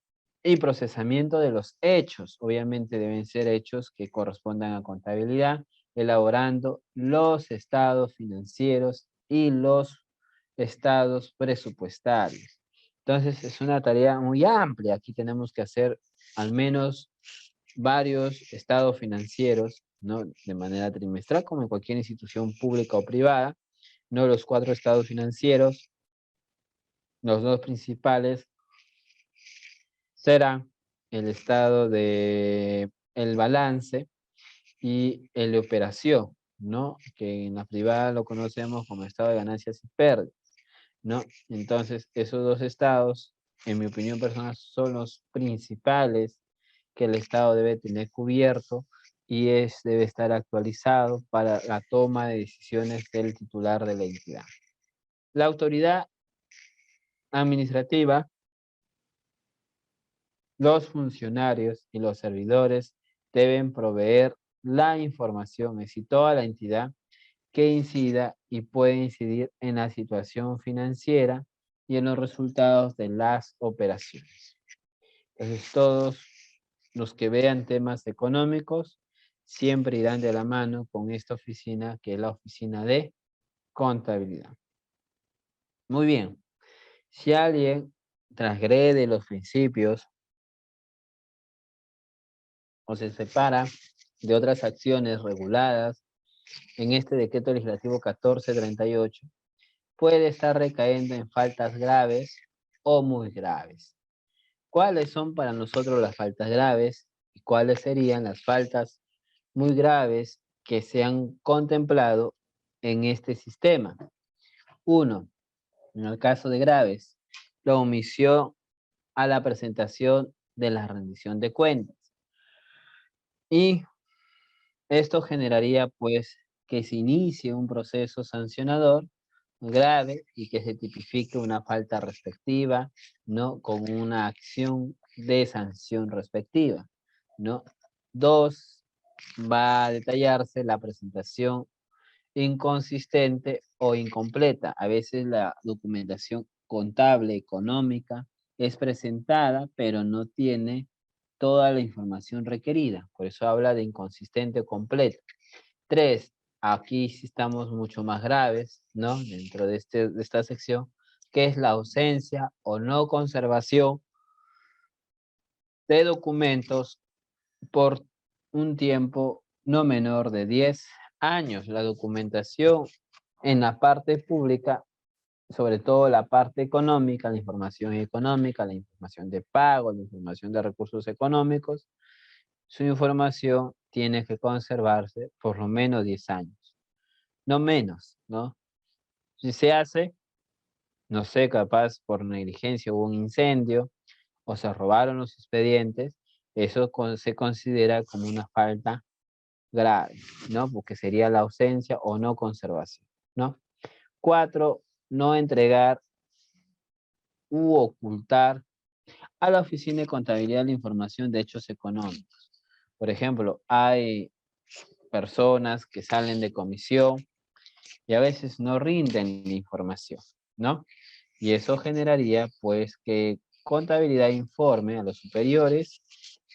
y procesamiento de los hechos. Obviamente deben ser hechos que correspondan a contabilidad, elaborando los estados financieros y los estados presupuestarios. Entonces es una tarea muy amplia. Aquí tenemos que hacer al menos varios estados financieros, ¿no? De manera trimestral, como en cualquier institución pública o privada, ¿no? Los 4 estados financieros, los 2 principales serán el estado de el balance y el de operación, ¿no? Que en la privada lo conocemos como estado de ganancias y pérdidas, ¿no? Entonces, esos 2 estados, en mi opinión personal, son los principales que el Estado debe tener cubierto y debe estar actualizado para la toma de decisiones del titular de la entidad. La autoridad administrativa, los funcionarios y los servidores deben proveer la información, es decir, toda la entidad que incida y puede incidir en la situación financiera y en los resultados de las operaciones. Entonces, todos los que vean temas económicos siempre irán de la mano con esta oficina, que es la oficina de contabilidad. Muy bien. Si alguien transgrede los principios o se separa de otras acciones reguladas en este decreto legislativo 1438, puede estar recayendo en faltas graves o muy graves. ¿Cuáles son para nosotros las faltas graves y cuáles serían las faltas muy graves que se han contemplado en este sistema? 1. En el caso de graves, la omisión a la presentación de la rendición de cuentas. Y esto generaría pues que se inicie un proceso sancionador grave y que se tipifique una falta respectiva, ¿no? Con una acción de sanción respectiva, ¿no? 2, va a detallarse la presentación inconsistente o incompleta. A veces la documentación contable, económica, es presentada, pero no tiene toda la información requerida. Por eso habla de inconsistente o completo. 3, aquí sí estamos mucho más graves, ¿no? Dentro de esta sección, que es la ausencia o no conservación de documentos por un tiempo no menor de 10 años. La documentación en la parte pública, sobre todo la parte económica, la información económica, la información de pago, la información de recursos económicos, su información tiene que conservarse por lo menos 10 años, no menos, ¿no? Si se hace, no sé, capaz por negligencia hubo un incendio o se robaron los expedientes, eso se considera como una falta grave, ¿no? Porque sería la ausencia o no conservación, ¿no? 4, no entregar u ocultar a la Oficina de Contabilidad la información de hechos económicos. Por ejemplo, hay personas que salen de comisión y a veces no rinden la información, ¿no? Y eso generaría, pues, que contabilidad informe a los superiores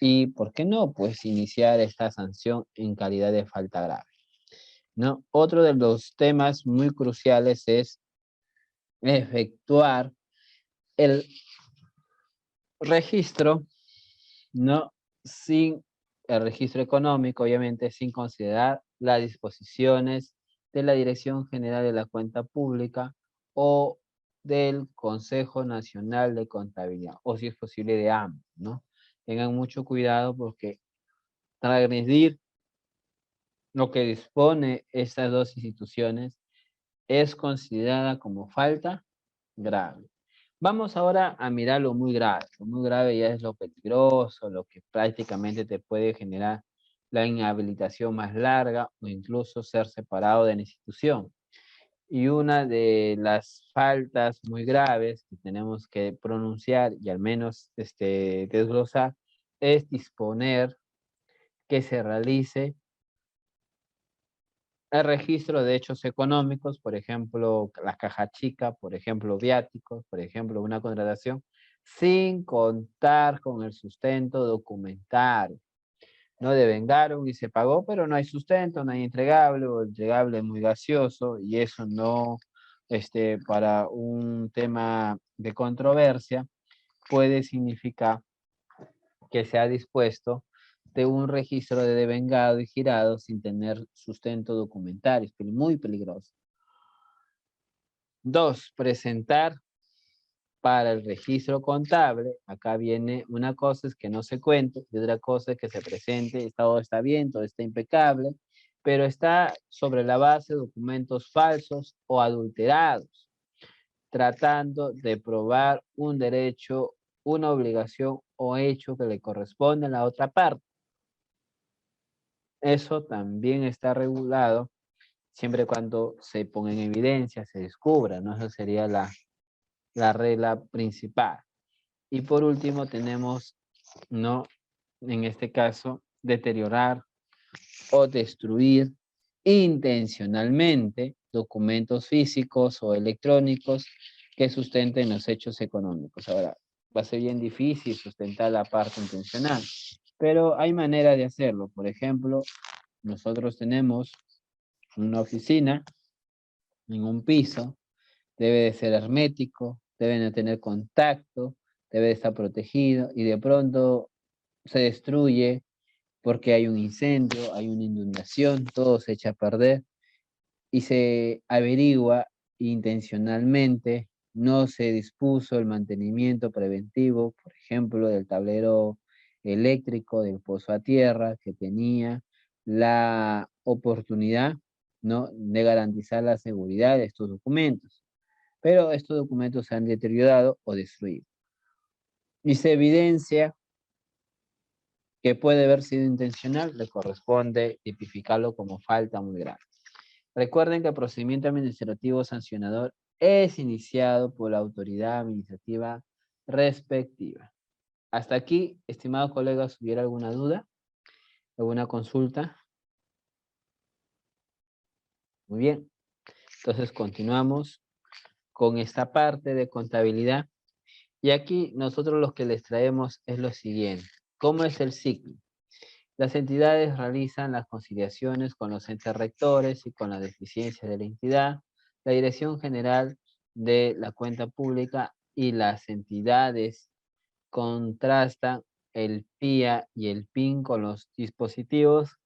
y, ¿por qué no? Pues iniciar esta sanción en calidad de falta grave, ¿no? Otro de los temas muy cruciales es efectuar el registro, ¿no? Sin el registro económico, obviamente, sin considerar las disposiciones de la Dirección General de la Cuenta Pública o del Consejo Nacional de Contabilidad, o si es posible de ambos, ¿no? Tengan mucho cuidado porque transgredir lo que dispone estas dos instituciones es considerada como falta grave. Vamos ahora a mirar lo muy grave. Lo muy grave ya es lo peligroso, lo que prácticamente te puede generar la inhabilitación más larga o incluso ser separado de la institución. Y una de las faltas muy graves que tenemos que pronunciar y al menos desglosar es disponer que se realice el registro de hechos económicos, por ejemplo, la caja chica, por ejemplo, viáticos, por ejemplo, una contratación, sin contar con el sustento documentario. No devengaron y se pagó, pero no hay sustento, no hay entregable, o el entregable es muy gaseoso, y eso no, para un tema de controversia, puede significar que se ha dispuesto de un registro de devengado y girado sin tener sustento documentario, es muy peligroso. 2, presentar para el registro contable, acá viene una cosa es que no se cuente y otra cosa es que se presente, todo está bien, todo está impecable, pero está sobre la base de documentos falsos o adulterados, tratando de probar un derecho, una obligación o hecho que le corresponde a la otra parte. Eso también está regulado siempre cuando se ponga en evidencia, se descubra, ¿no? Esa sería la regla principal. Y por último tenemos, ¿no? En este caso, deteriorar o destruir intencionalmente documentos físicos o electrónicos que sustenten los hechos económicos. Ahora, va a ser bien difícil sustentar la parte intencional, pero hay manera de hacerlo. Por ejemplo, nosotros tenemos una oficina en un piso, debe de ser hermético, deben de tener contacto, debe estar protegido y de pronto se destruye porque hay un incendio, hay una inundación, todo se echa a perder y se averigua intencionalmente, no se dispuso el mantenimiento preventivo, por ejemplo, del tablero eléctrico del pozo a tierra que tenía la oportunidad, ¿no?, de garantizar la seguridad de estos documentos. Pero estos documentos se han deteriorado o destruido. Y se evidencia que puede haber sido intencional, le corresponde tipificarlo como falta muy grave. Recuerden que el procedimiento administrativo sancionador es iniciado por la autoridad administrativa respectiva. Hasta aquí, estimados colegas, ¿hubiera alguna duda? ¿Alguna consulta? Muy bien. Entonces continuamos con esta parte de contabilidad. Y aquí nosotros lo que les traemos es lo siguiente. ¿Cómo es el ciclo? Las entidades realizan las conciliaciones con los entes rectores y con las deficiencias de la entidad. La Dirección General de la Cuenta Pública y las entidades contrastan el PIA y el PIN con los dispositivos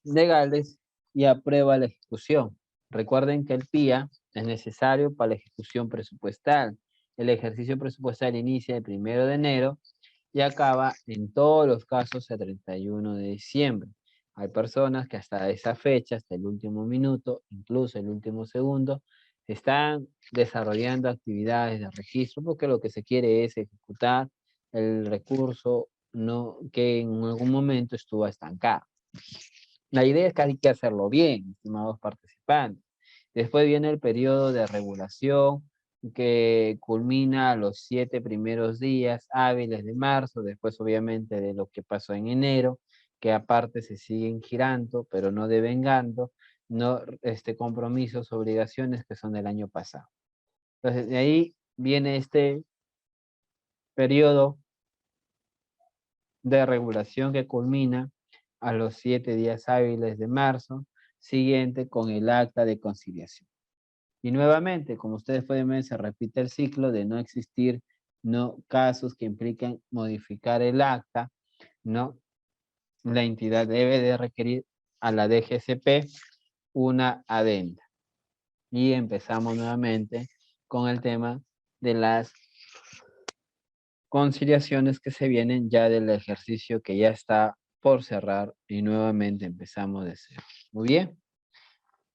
legales y aprueba la ejecución. Recuerden que el PIA es necesario para la ejecución presupuestal. El ejercicio presupuestal inicia el 1 de enero y acaba en todos los casos el 31 de diciembre. Hay personas que hasta esa fecha, hasta el último minuto, incluso el último segundo, están desarrollando actividades de registro porque lo que se quiere es ejecutar el recurso que en algún momento estuvo estancado. La idea es que hay que hacerlo bien, estimados participantes. Después viene el periodo de regulación que culmina a los 7 primeros días hábiles de marzo, después obviamente de lo que pasó en enero, que aparte se siguen girando, pero no devengando, no compromisos, obligaciones que son del año pasado. Entonces, de ahí viene este periodo de regulación que culmina a los 7 días hábiles de marzo, siguiente con el acta de conciliación. Y nuevamente, como ustedes pueden ver, se repite el ciclo de no existir casos que impliquen modificar el acta, ¿no? La entidad debe de requerir a la DGCP una adenda. Y empezamos nuevamente con el tema de las conciliaciones que se vienen ya del ejercicio que ya está por cerrar y nuevamente empezamos de cero. Muy bien,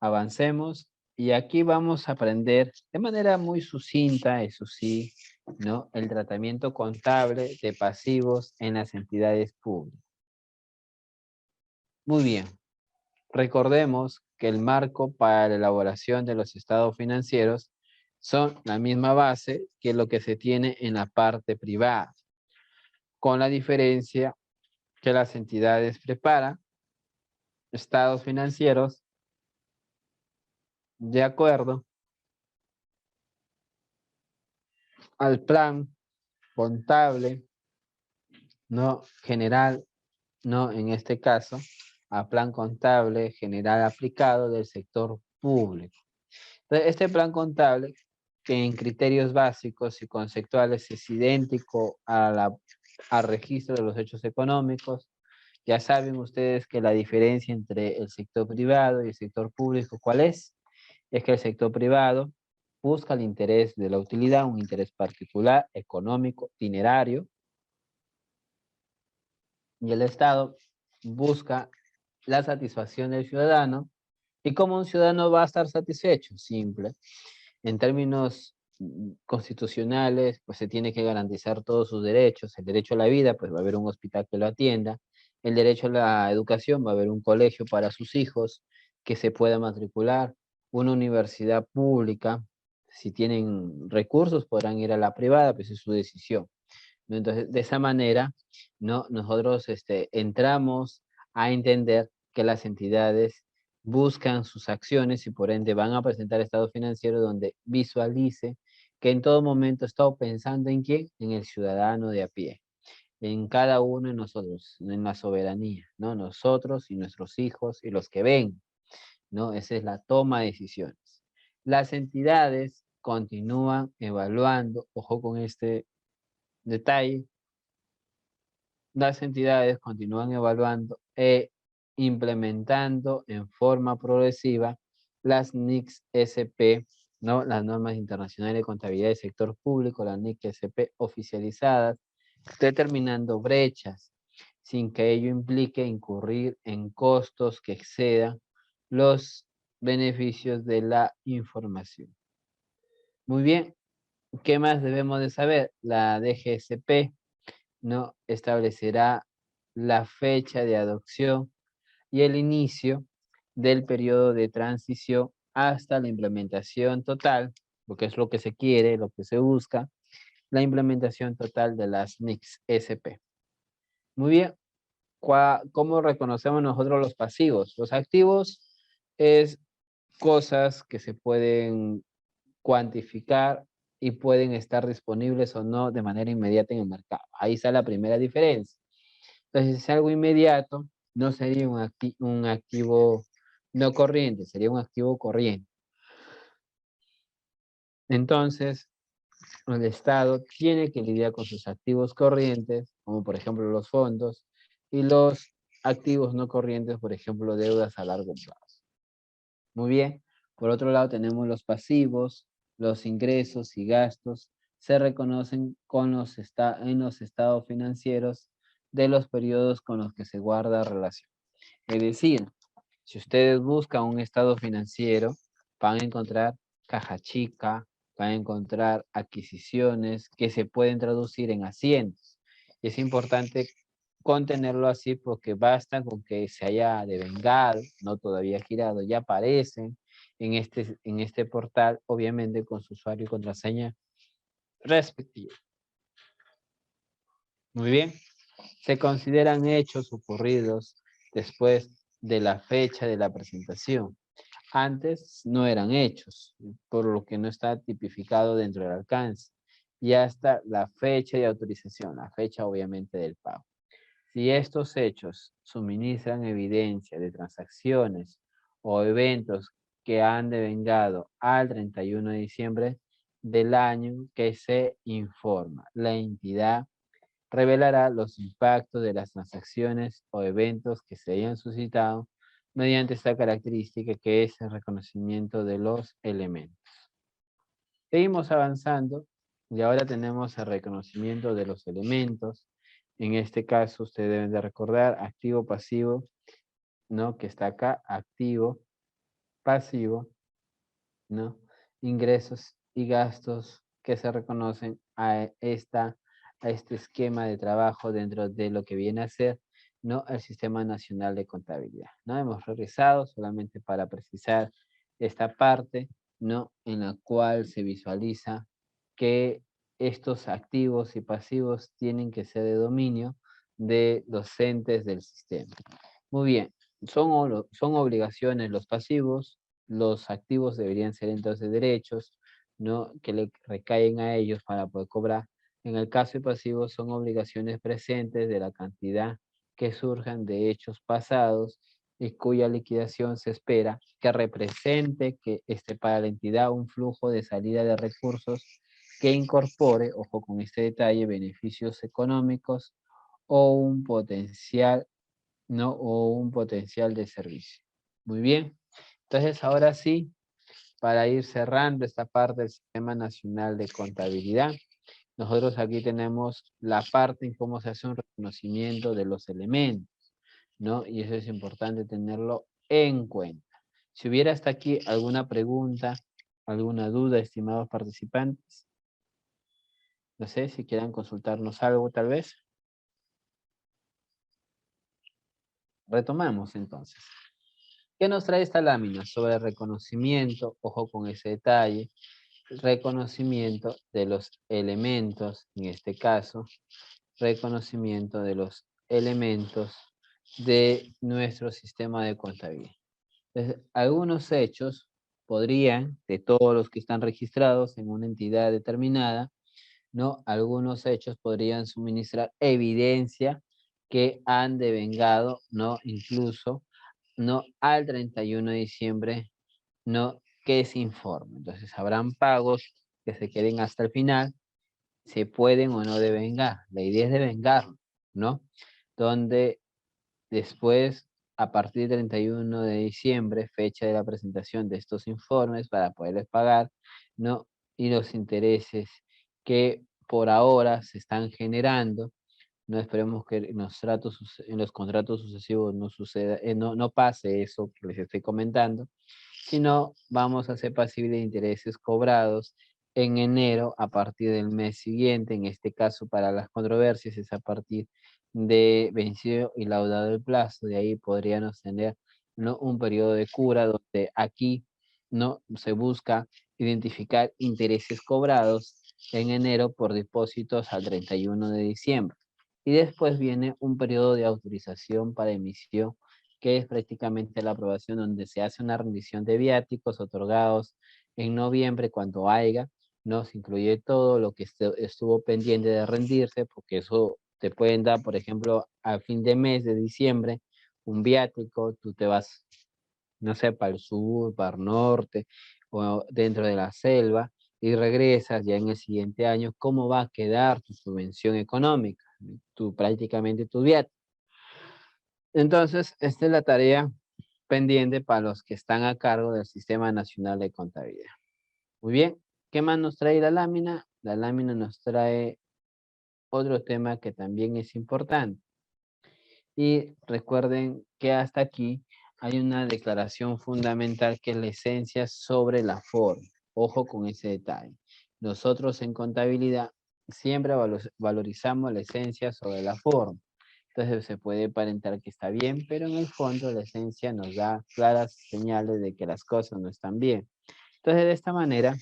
avancemos y aquí vamos a aprender de manera muy sucinta, eso sí, ¿no?, el tratamiento contable de pasivos en las entidades públicas. Muy bien, recordemos que el marco para la elaboración de los estados financieros son la misma base que lo que se tiene en la parte privada, con la diferencia que las entidades preparan estados financieros de acuerdo al plan contable, no general, no en este caso, a plan contable general aplicado del sector público. Entonces, este plan contable, que en criterios básicos y conceptuales es idéntico al registro de los hechos económicos. Ya saben ustedes que la diferencia entre el sector privado y el sector público, ¿cuál es? Es que el sector privado busca el interés de la utilidad, un interés particular, económico, dinerario, y el Estado busca la satisfacción del ciudadano. ¿Y cómo un ciudadano va a estar satisfecho? Simple. En términos constitucionales, pues se tiene que garantizar todos sus derechos. El derecho a la vida, pues va a haber un hospital que lo atienda. El derecho a la educación, va a haber un colegio para sus hijos que se pueda matricular. Una universidad pública, si tienen recursos, podrán ir a la privada, pues es su decisión, ¿no? Entonces, de esa manera, ¿no?, nosotros entramos a entender que las entidades buscan sus acciones y por ende van a presentar estado financiero donde visualice que en todo momento he estado pensando en quién, en el ciudadano de a pie, en cada uno de nosotros, en la soberanía, ¿no? Nosotros y nuestros hijos y los que ven, ¿no? Esa es la toma de decisiones. Las entidades continúan evaluando, ojo con este detalle, las entidades continúan evaluando e implementando en forma progresiva las NICS SP, ¿no? Las normas internacionales de contabilidad del sector público, las NICS SP oficializadas, determinando brechas sin que ello implique incurrir en costos que excedan los beneficios de la información. Muy bien, ¿qué más debemos de saber? La DGSP no establecerá la fecha de adopción y el inicio del periodo de transición hasta la implementación total, lo que es lo que se quiere, lo que se busca, la implementación total de las NICS SP. Muy bien, ¿cómo reconocemos nosotros los pasivos? Los activos es cosas que se pueden cuantificar y pueden estar disponibles o no de manera inmediata en el mercado. Ahí está la primera diferencia. Entonces, si es algo inmediato, no sería un activo no corriente, sería un activo corriente. Entonces, el Estado tiene que lidiar con sus activos corrientes, como por ejemplo los fondos, y los activos no corrientes, por ejemplo, deudas a largo plazo. Muy bien. Por otro lado, tenemos los pasivos, los ingresos y gastos se reconocen en los estados financieros de los periodos con los que se guarda relación. Es decir, si ustedes buscan un estado financiero, van a encontrar caja chica, van a encontrar adquisiciones que se pueden traducir en asientos. Y es importante contenerlo así porque basta con que se haya devengado, no todavía girado, ya aparecen en este portal, obviamente con su usuario y contraseña respectivo. Muy bien. Se consideran hechos ocurridos después de la fecha de la presentación. Antes no eran hechos, por lo que no está tipificado dentro del alcance. Y hasta la fecha de autorización, la fecha obviamente del pago. Si estos hechos suministran evidencia de transacciones o eventos que han devengado al 31 de diciembre del año que se informa, la entidad revelará los impactos de las transacciones o eventos que se hayan suscitado mediante esta característica que es el reconocimiento de los elementos. Seguimos avanzando y ahora tenemos el reconocimiento de los elementos. En este caso, ustedes deben de recordar activo, pasivo, ¿no? Que está acá, activo, pasivo, ¿no? Ingresos y gastos que se reconocen a este esquema de trabajo dentro de lo que viene a ser, ¿no? El Sistema Nacional de Contabilidad, ¿no? Hemos revisado solamente para precisar esta parte, ¿no? En la cual se visualiza que estos activos y pasivos tienen que ser de dominio de los entes del sistema. Muy bien, son obligaciones los pasivos, los activos deberían ser entonces derechos, ¿no? Que le recaen a ellos para poder cobrar. En el caso de pasivos son obligaciones presentes de la cantidad que surjan de hechos pasados y cuya liquidación se espera que represente para la entidad un flujo de salida de recursos que incorpore, ojo con este detalle, beneficios económicos o un potencial, ¿no? O un potencial de servicio. Muy bien. Entonces, ahora sí, para ir cerrando esta parte del Sistema Nacional de Contabilidad, nosotros aquí tenemos la parte en cómo se hace un reconocimiento de los elementos, ¿no? Y eso es importante tenerlo en cuenta. Si hubiera hasta aquí alguna pregunta, alguna duda, estimados participantes, no sé si quieran consultarnos algo tal vez. Retomamos entonces. ¿Qué nos trae esta lámina? Sobre el reconocimiento, ojo con ese detalle, reconocimiento de los elementos, en este caso, reconocimiento de los elementos de nuestro sistema de contabilidad. Entonces, algunos hechos podrían, de todos los que están registrados en una entidad determinada, ¿no? Algunos hechos podrían suministrar evidencia que han devengado, ¿no? Incluso, ¿no? Al 31 de diciembre, ¿no? que se informe. Entonces, habrán pagos que se queden hasta el final, se pueden o no devengar. La idea es devengarlo, ¿no? Donde después, a partir del 31 de diciembre, fecha de la presentación de estos informes para poderles pagar, ¿no? Y los intereses que por ahora se están generando, no esperemos que en los contratos sucesivos no suceda, no pase eso que les estoy comentando, sino vamos a ser pasibles de intereses cobrados en enero a partir del mes siguiente. En este caso, para las controversias es a partir de vencido y laudado el plazo. De ahí podríamos tener, ¿no?, un periodo de cura donde aquí no se busca identificar intereses cobrados en enero por depósitos al 31 de diciembre. Y después viene un periodo de autorización para emisión, que es prácticamente la aprobación donde se hace una rendición de viáticos otorgados en noviembre cuando haya, ¿no? Se incluye todo lo que estuvo pendiente de rendirse, porque eso te pueden dar, por ejemplo, a fin de mes de diciembre, un viático, tú te vas, no sé, para el sur, para el norte, o dentro de la selva, y regresas ya en el siguiente año, ¿cómo va a quedar tu subvención económica? Prácticamente tu viático. Entonces, esta es la tarea pendiente para los que están a cargo del Sistema Nacional de Contabilidad. Muy bien, ¿qué más nos trae la lámina? La lámina nos trae otro tema que también es importante. Y recuerden que hasta aquí hay una declaración fundamental que es la esencia sobre la forma. Ojo con ese detalle. Nosotros en contabilidad siempre valorizamos la esencia sobre la forma. Entonces se puede aparentar que está bien, pero en el fondo la esencia nos da claras señales de que las cosas no están bien. Entonces de esta manera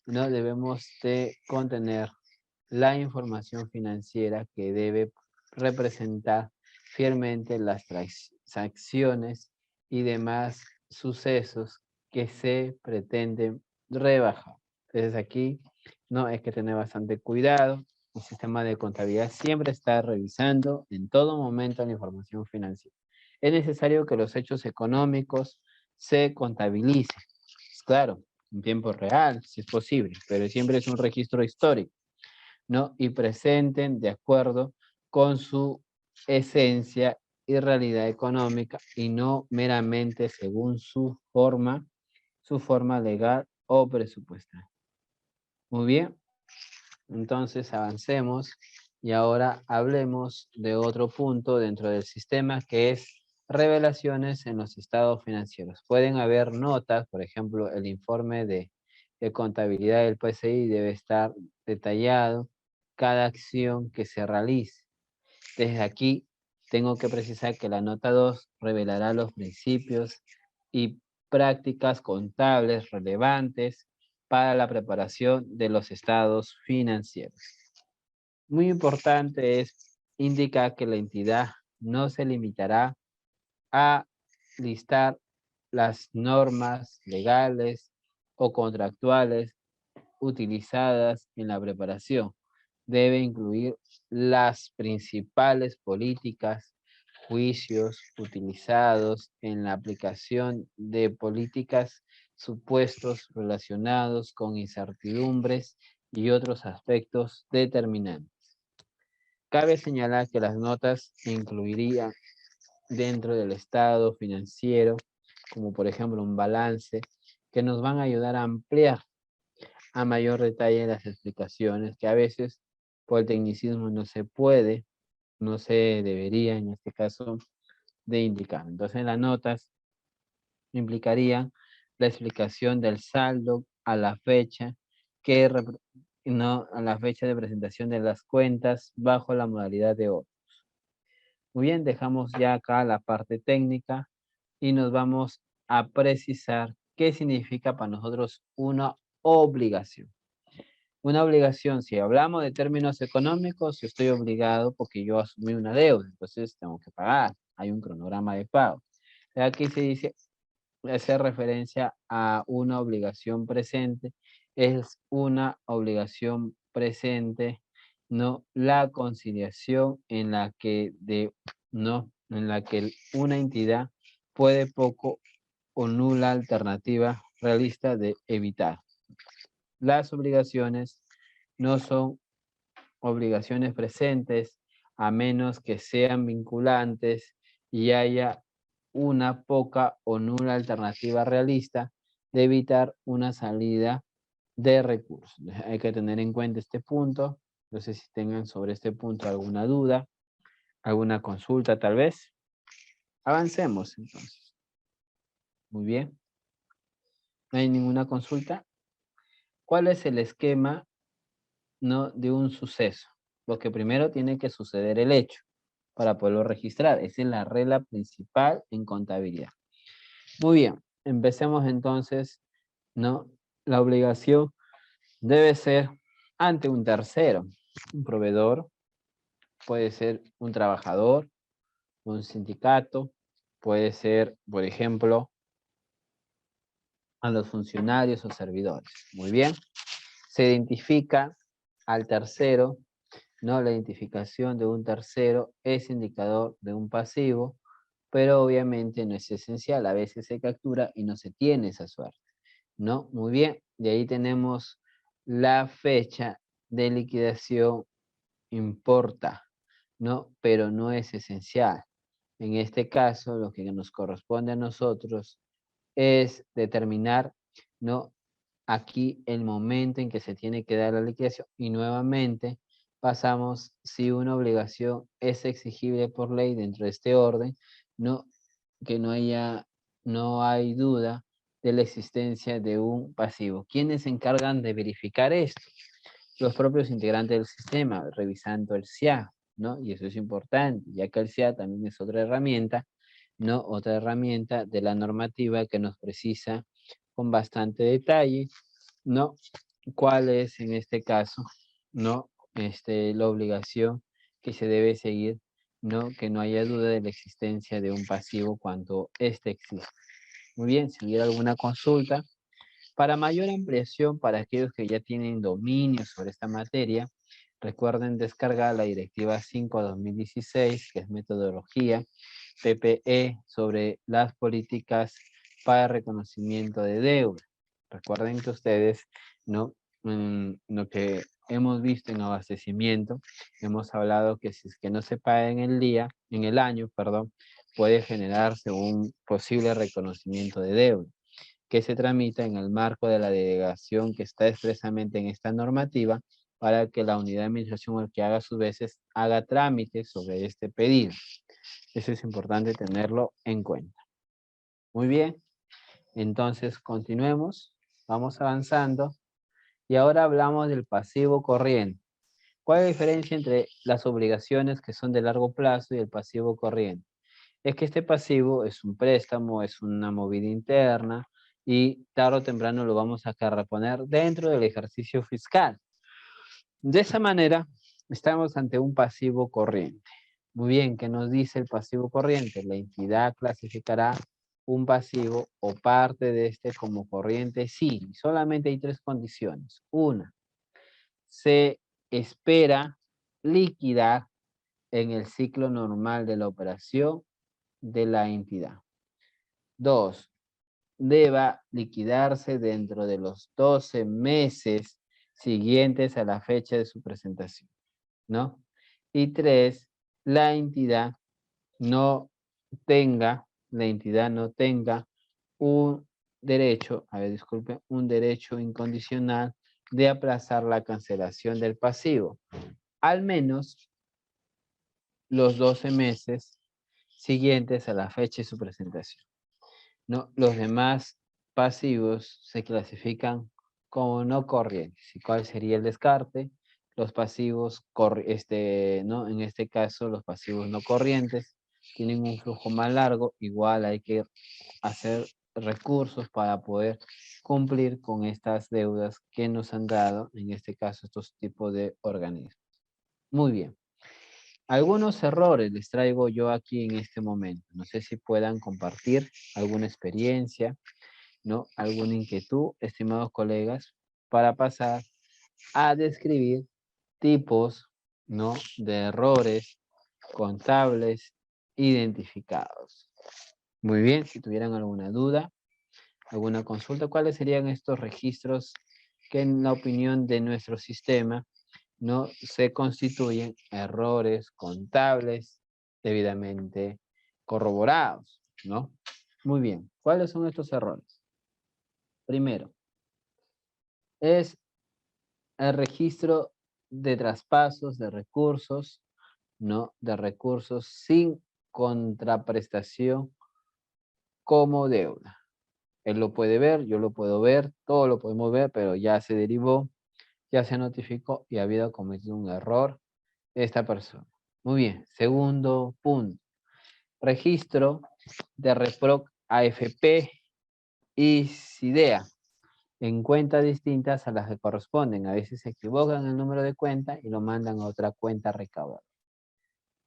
no debemos de contener la información financiera que debe representar fielmente las transacciones y demás sucesos que se pretenden rebajar. Entonces aquí no hay que tener bastante cuidado. El sistema de contabilidad siempre está revisando en todo momento la información financiera. Es necesario que los hechos económicos se contabilicen. Claro, en tiempo real, si es posible, pero siempre es un registro histórico, ¿no? Y presenten de acuerdo con su esencia y realidad económica y no meramente según su forma legal o presupuestal. Muy bien, entonces avancemos y ahora hablemos de otro punto dentro del sistema que es revelaciones en los estados financieros. Pueden haber notas, por ejemplo, el informe de contabilidad del PCI debe estar detallado cada acción que se realice. Desde aquí tengo que precisar que la nota 2 revelará los principios y prácticas contables relevantes para la preparación de los estados financieros. Muy importante es indicar que la entidad no se limitará a listar las normas legales o contractuales utilizadas en la preparación. Debe incluir las principales políticas, juicios utilizados en la aplicación de políticas, supuestos relacionados con incertidumbres y otros aspectos determinantes. Cabe señalar que las notas incluirían dentro del estado financiero, como por ejemplo un balance, que nos van a ayudar a ampliar a mayor detalle las explicaciones, que a veces por el tecnicismo no se debería en este caso de indicar. Entonces las notas implicarían la explicación del saldo a la fecha a la fecha de presentación de las cuentas bajo la modalidad de otros. Muy bien, dejamos ya acá la parte técnica y nos vamos a precisar qué significa para nosotros una obligación. Una obligación, si hablamos de términos económicos, yo estoy obligado porque yo asumí una deuda, entonces tengo que pagar, hay un cronograma de pago. Aquí se dice, hace referencia a una obligación presente, es una obligación presente, no la conciliación en la que una entidad puede poco o nula alternativa realista de evitar. Las obligaciones no son obligaciones presentes a menos que sean vinculantes y haya una poca o nula alternativa realista de evitar una salida de recursos. Hay que tener en cuenta este punto. No sé si tengan sobre este punto alguna duda, alguna consulta tal vez. Avancemos entonces. Muy bien. ¿No hay ninguna consulta? ¿Cuál es el esquema, no, de un suceso? Lo que primero tiene que suceder el hecho para poderlo registrar. Esa es la regla principal en contabilidad. Muy bien, empecemos entonces, ¿no? La obligación debe ser ante un tercero, un proveedor, puede ser un trabajador, un sindicato, puede ser, por ejemplo, a los funcionarios o servidores. Muy bien, se identifica al tercero, ¿no? La identificación de un tercero es indicador de un pasivo, pero obviamente no es esencial. A veces se captura y no se tiene esa suerte, ¿no? Muy bien, de ahí tenemos la fecha de liquidación importa, ¿no? Pero no es esencial. En este caso, lo que nos corresponde a nosotros es determinar, ¿no? Aquí el momento en que se tiene que dar la liquidación y nuevamente pasamos si una obligación es exigible por ley dentro de este orden, no, que no hay duda de la existencia de un pasivo. ¿Quiénes se encargan de verificar esto? Los propios integrantes del sistema, revisando el SIA, ¿no? Y eso es importante, ya que el SIA también es otra herramienta, ¿no? Otra herramienta de la normativa que nos precisa con bastante detalle, ¿no? ¿Cuál es en este caso, ¿no? La obligación que se debe seguir, ¿no? Que no haya duda de la existencia de un pasivo cuando éste existe. Muy bien, si hubiera alguna consulta, para mayor ampliación, para aquellos que ya tienen dominio sobre esta materia, recuerden descargar la Directiva 5/2016, que es metodología PPE sobre las políticas para reconocimiento de deuda. Recuerden que ustedes, ¿no? Lo que hemos visto en abastecimiento, hemos hablado que si es que no se paga en el año, perdón, puede generarse un posible reconocimiento de deuda que se tramita en el marco de la delegación que está expresamente en esta normativa para que la unidad de administración el que haga a sus veces haga trámite sobre este pedido. Eso es importante tenerlo en cuenta. Muy bien, entonces continuemos, vamos avanzando y ahora hablamos del pasivo corriente. ¿Cuál es la diferencia entre las obligaciones que son de largo plazo y el pasivo corriente? Es que este pasivo es un préstamo, es una movida interna y tarde o temprano lo vamos a reponer dentro del ejercicio fiscal. De esa manera, estamos ante un pasivo corriente. Muy bien, ¿qué nos dice el pasivo corriente? La entidad clasificará un pasivo o parte de este como corriente sí. Solamente hay tres condiciones. Una, se espera liquidar en el ciclo normal de la operación de la entidad. 2, deba liquidarse dentro de los 12 meses siguientes a la fecha de su presentación, ¿no? Y 3, la entidad no tenga un derecho, un derecho incondicional de aplazar la cancelación del pasivo, al menos los 12 meses siguientes a la fecha de su presentación. No, los demás pasivos se clasifican como no corrientes. ¿Y cuál sería el descarte? Los pasivos, ¿no? En este caso, los pasivos no corrientes tienen un flujo más largo. Igual hay que hacer recursos para poder cumplir con estas deudas que nos han dado, en este caso, estos tipos de organismos. Muy bien. Algunos errores les traigo yo aquí en este momento. No sé si puedan compartir alguna experiencia, ¿no? Alguna inquietud, estimados colegas, para pasar a describir tipos, ¿no? De errores contables identificados. Muy bien, si tuvieran alguna duda, ¿Alguna consulta? ¿Cuáles serían estos registros que en la opinión de nuestro sistema no se constituyen errores contables debidamente corroborados, ¿no? Muy bien. ¿Cuáles son estos errores? Primero, es el registro de traspasos de recursos, ¿no? De recursos sin contraprestación como deuda. Él lo puede ver, yo lo puedo ver, todo lo podemos ver, pero ya se derivó, ya se notificó y ha habido cometido un error esta persona. Muy bien. Segundo punto. Registro de REPROC AFP y SIDEA en cuentas distintas a las que corresponden. A veces se equivocan el número de cuenta y lo mandan a otra cuenta recaudadora.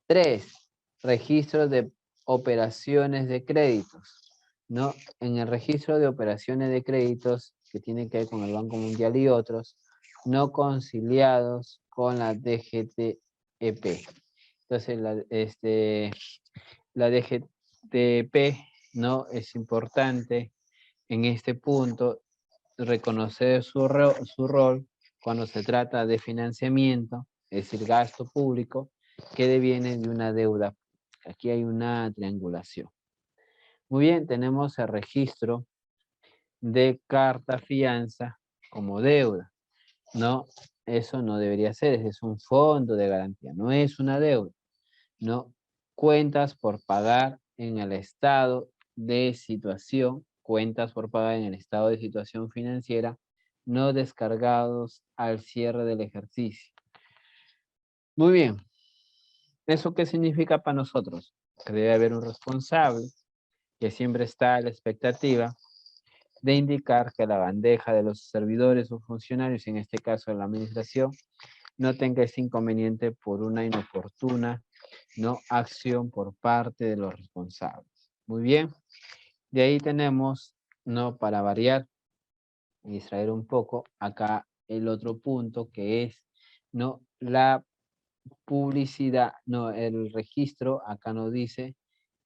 3. Registro de operaciones de créditos, ¿no? En el registro de operaciones de créditos que tienen que ver con el Banco Mundial y otros, no conciliados con la DGTEP. Entonces, la DGTEP, ¿no? Es importante en este punto reconocer su rol cuando se trata de financiamiento, es decir, gasto público, que deviene de una deuda. Aquí hay una triangulación. Muy bien, tenemos el registro de carta fianza como deuda, ¿no? Eso no debería ser, ese es un fondo de garantía, no es una deuda, ¿no? Cuentas por pagar en el estado de situación, cuentas por pagar en el estado de situación financiera, no descargados al cierre del ejercicio. Muy bien. ¿Eso qué significa para nosotros? Que debe haber un responsable, que siempre está a la expectativa de indicar que la bandeja de los servidores o funcionarios, en este caso de la administración, no tenga ese inconveniente por una inoportuna no acción por parte de los responsables. Muy bien. De ahí tenemos, no para variar y distraer un poco, acá el otro punto que es, no, la publicidad, no, el registro, acá nos dice,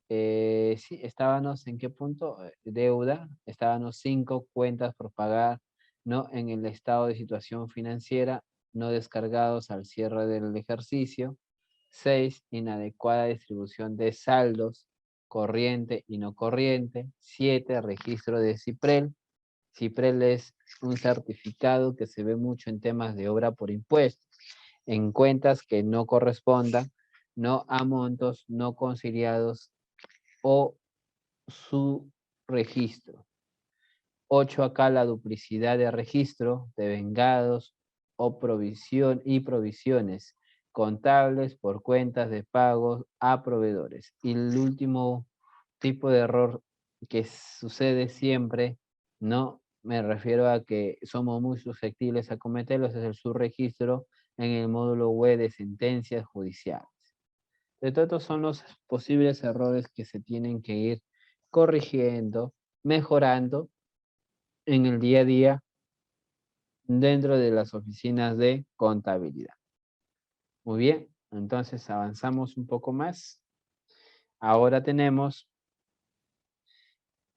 sí, estábamos en qué punto, deuda, estábamos 5 cuentas por pagar, no, en el estado de situación financiera, no descargados al cierre del ejercicio. 6, inadecuada distribución de saldos, corriente y no corriente. 7, registro de CIPREL. CIPREL es un certificado que se ve mucho en temas de obra por impuestos, en cuentas que no correspondan, no a montos no conciliados o su registro. 8, acá la duplicidad de registro de vengados o provisión y provisiones contables por cuentas de pagos a proveedores. Y el último tipo de error que sucede siempre, no me refiero a que somos muy susceptibles a cometerlos, es el subregistro en el módulo web de sentencias judiciales. De todos son los posibles errores que se tienen que ir corrigiendo, mejorando en el día a día dentro de las oficinas de contabilidad. Muy bien, entonces avanzamos un poco más. Ahora tenemos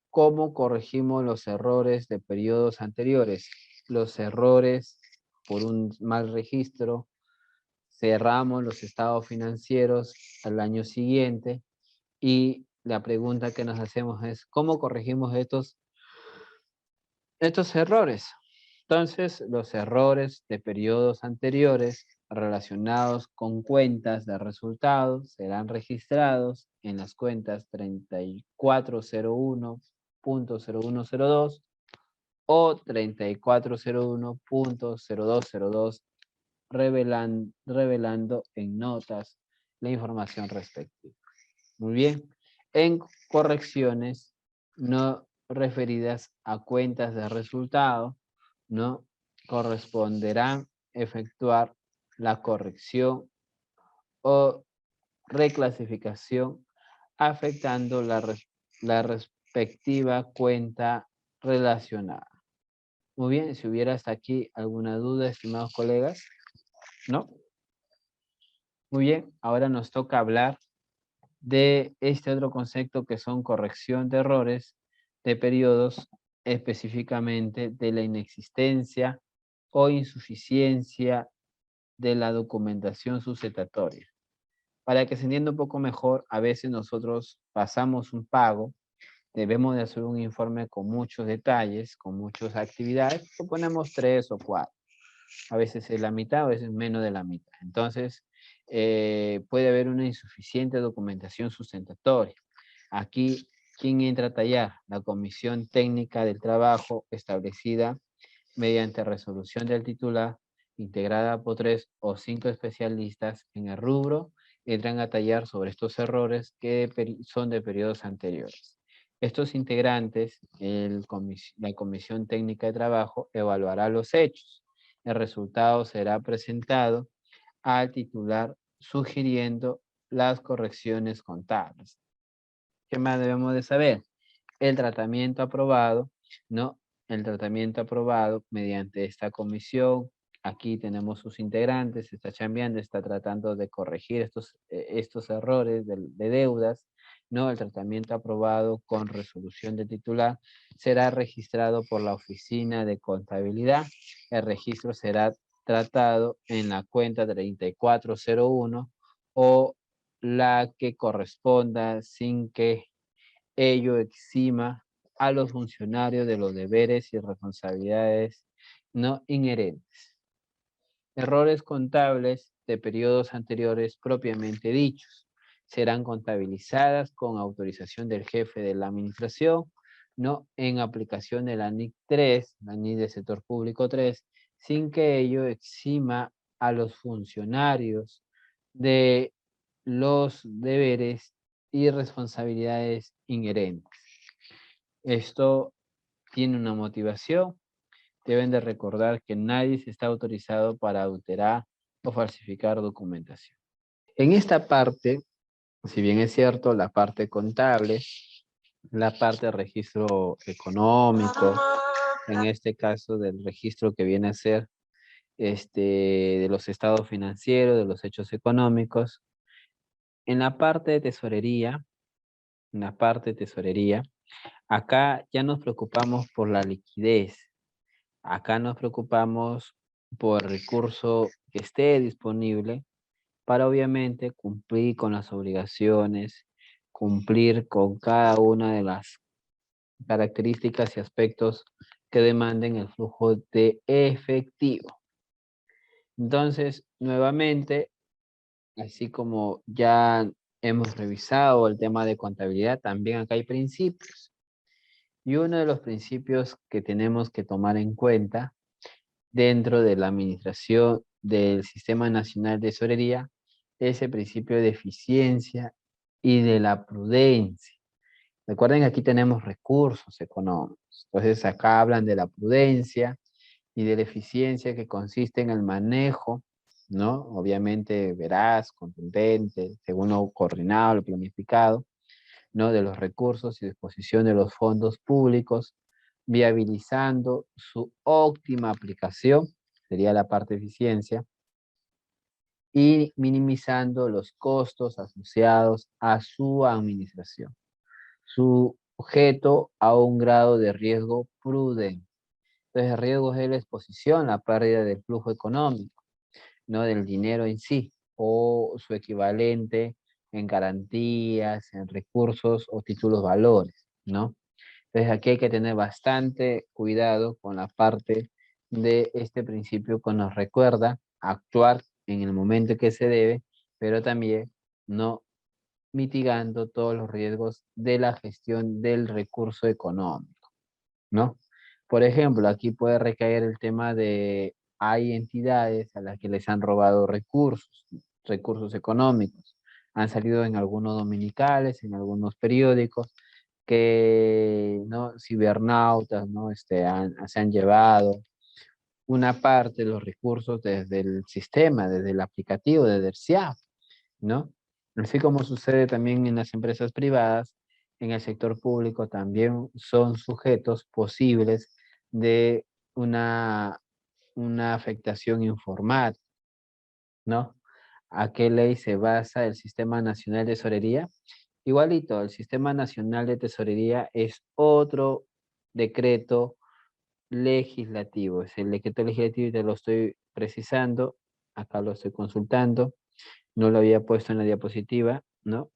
cómo corregimos los errores de periodos anteriores. Los errores por un mal registro, cerramos los estados financieros al año siguiente y la pregunta que nos hacemos es, ¿cómo corregimos estos errores? Entonces, los errores de periodos anteriores relacionados con cuentas de resultados serán registrados en las cuentas 3401.0102 o 3401.0202, revelando en notas la información respectiva. Muy bien. En correcciones no referidas a cuentas de resultado, ¿no? Corresponderán efectuar la corrección o reclasificación afectando la respectiva cuenta relacionada. Muy bien, si hubiera hasta aquí alguna duda, estimados colegas, ¿no? Muy bien, ahora nos toca hablar de este otro concepto que son corrección de errores de periodos específicamente de la inexistencia o insuficiencia de la documentación sustentatoria. Para que se entienda un poco mejor, a veces nosotros pasamos un pago, debemos de hacer un informe con muchos detalles, con muchas actividades, suponemos 3 o 4. A veces es la mitad, a veces menos de la mitad. Entonces, puede haber una insuficiente documentación sustentatoria. Aquí, ¿quién entra a tallar? La Comisión Técnica del Trabajo establecida mediante resolución del titular, integrada por 3 o 5 especialistas en el rubro, entran a tallar sobre estos errores que son de periodos anteriores. Estos integrantes, la Comisión Técnica de Trabajo, evaluará los hechos. El resultado será presentado al titular sugiriendo las correcciones contables. ¿Qué más debemos de saber? El tratamiento aprobado, ¿no? El tratamiento aprobado mediante esta comisión. Aquí tenemos sus integrantes, está chambeando, está tratando de corregir estos errores de deudas, ¿no? El tratamiento aprobado con resolución de titular será registrado por la Oficina de Contabilidad. El registro será tratado en la cuenta 3401 o la que corresponda sin que ello exima a los funcionarios de los deberes y responsabilidades no inherentes. Errores contables de periodos anteriores propiamente dichos serán contabilizadas con autorización del jefe de la administración, no en aplicación de la NIC 3, la NIC de sector público 3, sin que ello exima a los funcionarios de los deberes y responsabilidades inherentes. Esto tiene una motivación. Deben de recordar que nadie está autorizado para adulterar o falsificar documentación. En esta parte, si bien es cierto, la parte contable, la parte de registro económico, en este caso del registro que viene a ser de los estados financieros, de los hechos económicos, en la parte de tesorería, acá ya nos preocupamos por la liquidez. Acá nos preocupamos por el recurso que esté disponible para obviamente cumplir con las obligaciones, cumplir con cada una de las características y aspectos que demanden el flujo de efectivo. Entonces, nuevamente, así como ya hemos revisado el tema de contabilidad, también acá hay principios. Y uno de los principios que tenemos que tomar en cuenta dentro de la administración del Sistema Nacional de Tesorería es el principio de eficiencia y de la prudencia. Recuerden que aquí tenemos recursos económicos. Entonces acá hablan de la prudencia y de la eficiencia que consiste en el manejo, ¿no? Obviamente veraz, contundente, según lo coordinado, lo planificado, ¿no? De los recursos y disposición de los fondos públicos, viabilizando su óptima aplicación, sería la parte de eficiencia, y minimizando los costos asociados a su administración, sujeto a un grado de riesgo prudente. Entonces, el riesgo es la exposición, la pérdida del flujo económico, no del dinero en sí, o su equivalente en garantías, en recursos o títulos valores, ¿no? Entonces, aquí hay que tener bastante cuidado con la parte de este principio que nos recuerda actuar en el momento que se debe, pero también no mitigando todos los riesgos de la gestión del recurso económico, ¿no? Por ejemplo, aquí puede recaer el tema de hay entidades a las que les han robado recursos económicos. Han salido en algunos dominicales, en algunos periódicos, que ¿no? Cibernautas ¿no? se han llevado una parte de los recursos desde el sistema, desde el aplicativo, desde el SIAP, ¿no? Así como sucede también en las empresas privadas, en el sector público también son sujetos posibles de una afectación informal, ¿no? ¿A qué ley se basa el Sistema Nacional de Tesorería? Igualito, el Sistema Nacional de Tesorería es otro decreto legislativo. Es el decreto legislativo, te lo estoy precisando. Acá lo estoy consultando. No lo había puesto en la diapositiva, ¿no?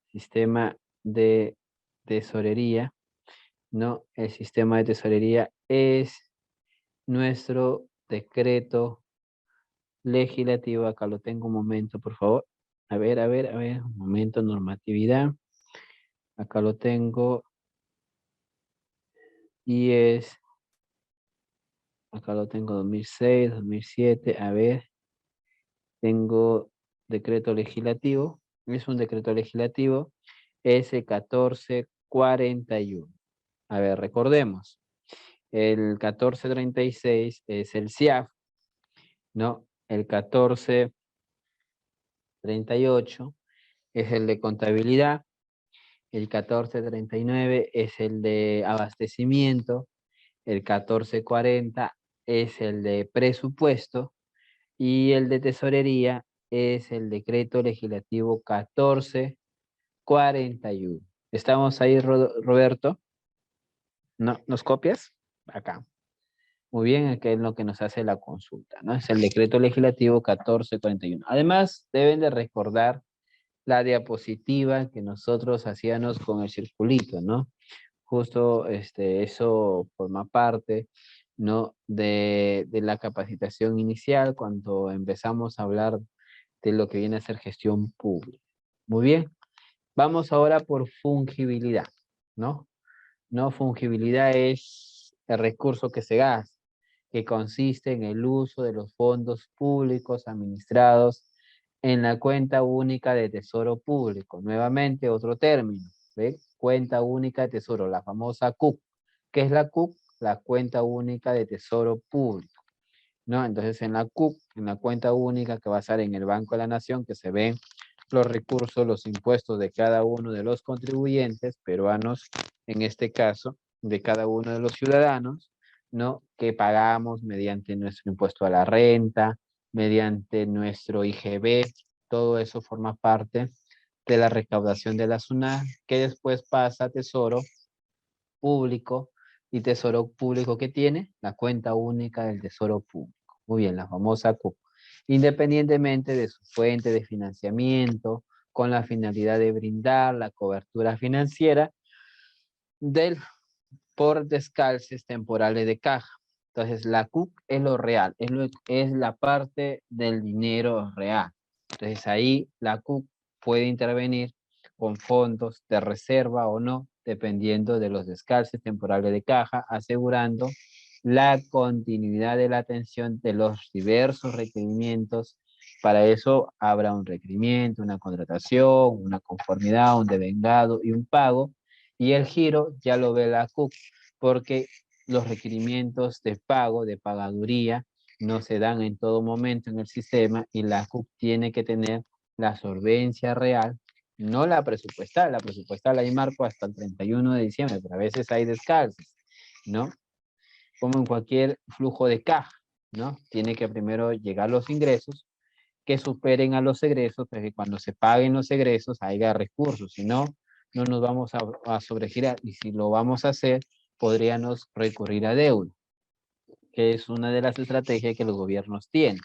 Sistema de tesorería, ¿no? El sistema de tesorería es nuestro decreto legislativo. Acá lo tengo un momento, por favor. A ver, un momento, normatividad. Acá lo tengo. Y es, acá lo tengo 2006, 2007. A ver, tengo decreto legislativo. Es un decreto legislativo. S1441. A ver, recordemos. El 1436 es el CIAF, ¿no? El 1438 es el de contabilidad. El 1439 es el de abastecimiento. El 1440 es el de presupuesto. Y el de tesorería es el decreto legislativo 1441. ¿Estamos ahí, Roberto? ¿No? ¿Nos copias? Acá. Muy bien, aquí es lo que nos hace la consulta, ¿no? Es el decreto legislativo 1441. Además, deben de recordar la diapositiva que nosotros hacíamos con el circulito, ¿no? Justo eso forma parte, ¿no? De la capacitación inicial cuando empezamos a hablar de lo que viene a ser gestión pública. Muy bien, vamos ahora por fungibilidad, ¿no? No, fungibilidad es el recurso que se gasta, que consiste en el uso de los fondos públicos administrados en la cuenta única de tesoro público. Nuevamente, otro término, ¿ve? Cuenta única de tesoro, la famosa CUP. ¿Qué es la CUP? La cuenta única de tesoro público, ¿no? Entonces, en la CUP, en la cuenta única que va a estar en el Banco de la Nación, que se ven los recursos, los impuestos de cada uno de los contribuyentes peruanos, en este caso, de cada uno de los ciudadanos, ¿no? Que pagamos mediante nuestro impuesto a la renta, mediante nuestro IGB, todo eso forma parte de la recaudación de la SUNAT, que después pasa a Tesoro Público, y Tesoro Público que tiene la cuenta única del Tesoro Público. Muy bien, la famosa CUP. Independientemente de su fuente de financiamiento, con la finalidad de brindar la cobertura financiera del por descalces temporales de caja. Entonces, la CUP es lo real, es la parte del dinero real. Entonces, ahí la CUP puede intervenir con fondos de reserva o no, dependiendo de los descalces temporales de caja, asegurando la continuidad de la atención de los diversos requerimientos. Para eso habrá un requerimiento, una contratación, una conformidad, un devengado y un pago. Y el giro ya lo ve la CUP, porque los requerimientos de pago, de pagaduría, no se dan en todo momento en el sistema y la CUP tiene que tener la solvencia real, no la presupuestal hay marco hasta el 31 de diciembre, pero a veces hay descalces, ¿no? Como en cualquier flujo de caja, ¿no? Tiene que primero llegar los ingresos que superen a los egresos, para que cuando se paguen los egresos haya recursos, si no, no nos vamos a sobregirar, y si lo vamos a hacer, podríamos recurrir a deuda, que es una de las estrategias que los gobiernos tienen,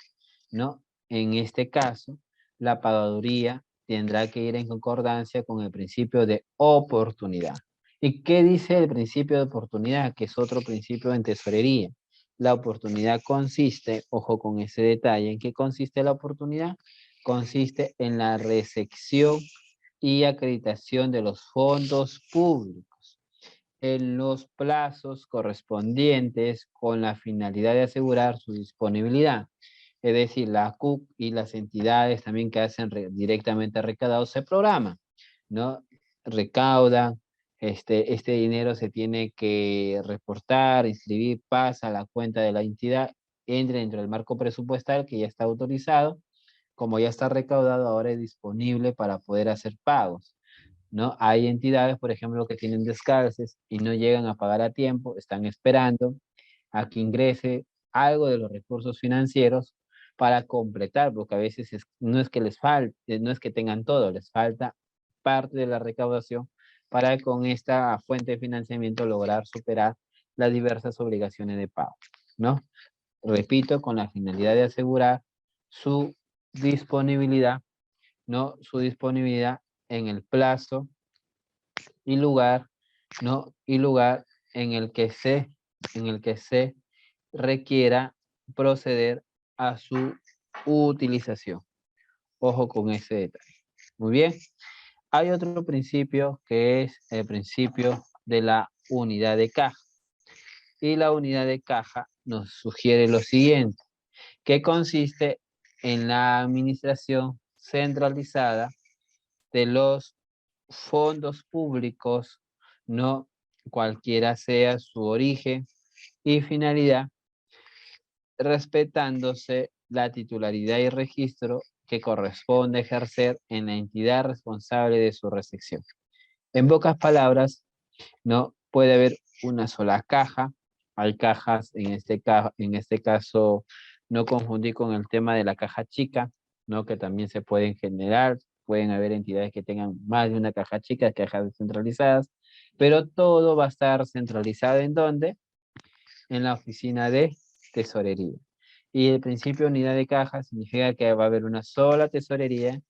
¿no? En este caso, la pagaduría tendrá que ir en concordancia con el principio de oportunidad. ¿Y qué dice el principio de oportunidad? Que es otro principio en tesorería. La oportunidad consiste, ojo con ese detalle, ¿en qué consiste la oportunidad? Consiste en la recepción y acreditación de los fondos públicos en los plazos correspondientes con la finalidad de asegurar su disponibilidad. Es decir, la CUC y las entidades también que hacen directamente recaudados se programan, ¿no? Recaudan, este dinero se tiene que reportar, inscribir, pasa a la cuenta de la entidad, entra dentro del marco presupuestal que ya está autorizado, como ya está recaudado, ahora es disponible para poder hacer pagos, ¿no? Hay entidades, por ejemplo, que tienen descalces y no llegan a pagar a tiempo, están esperando a que ingrese algo de los recursos financieros para completar, porque a veces no es que les falte, no es que tengan todo, les falta parte de la recaudación para con esta fuente de financiamiento lograr superar las diversas obligaciones de pago, ¿no? Repito, con la finalidad de asegurar su disponibilidad, ¿no? Su disponibilidad en el plazo y lugar, ¿no? Y lugar en el que se requiera proceder a su utilización. Ojo con ese detalle. Muy bien. Hay otro principio que es el principio de la unidad de caja. Y la unidad de caja nos sugiere lo siguiente, que consiste en la administración centralizada de los fondos públicos, no cualquiera sea su origen y finalidad, respetándose la titularidad y registro que corresponde ejercer en la entidad responsable de su recepción. En pocas palabras, no puede haber una sola caja. Hay cajas, en este caso, no confundir con el tema de la caja chica, ¿no? Que también se pueden generar. Pueden haber entidades que tengan más de una caja chica, cajas descentralizadas, pero todo va a estar centralizado ¿en dónde? En la oficina de tesorería. Y el principio de unidad de caja significa que va a haber una sola tesorería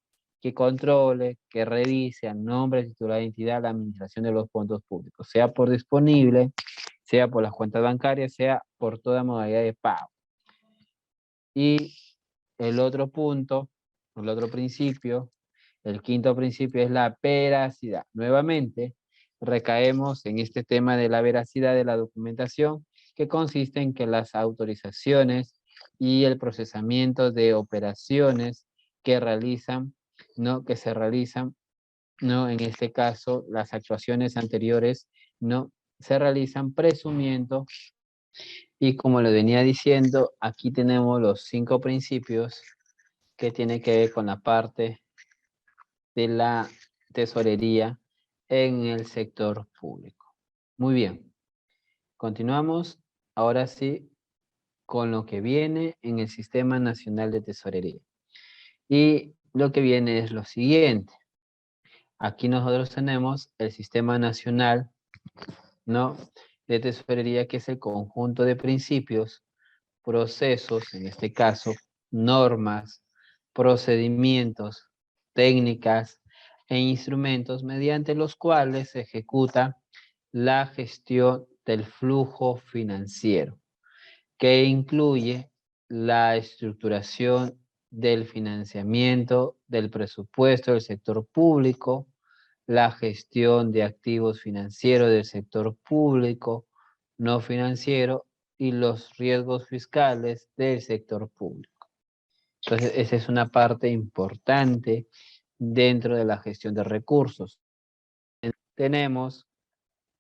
que controle, que revise a nombre titular de entidad la administración de los fondos públicos, sea por disponible, sea por las cuentas bancarias, sea por toda modalidad de pago. Y el otro punto, el otro principio, el quinto principio es la veracidad. Nuevamente, recaemos en este tema de la veracidad de la documentación, que consiste en que las autorizaciones y el procesamiento de operaciones que realizan, ¿no? Que se realizan, ¿no? En este caso, las actuaciones anteriores, ¿no? Se realizan presumiendo, y como lo venía diciendo, aquí tenemos los 5 principios que tienen que ver con la parte de la tesorería en el sector público. Muy bien, continuamos ahora sí con lo que viene en el Sistema Nacional de Tesorería. Y lo que viene es lo siguiente. Aquí nosotros tenemos el Sistema Nacional, ¿no? de Tesorería, que es el conjunto de principios, procesos, en este caso, normas, procedimientos, técnicas e instrumentos mediante los cuales se ejecuta la gestión del flujo financiero, que incluye la estructuración del financiamiento del presupuesto del sector público, la gestión de activos financieros del sector público, no financiero, y los riesgos fiscales del sector público. Entonces, esa es una parte importante dentro de la gestión de recursos. Tenemos,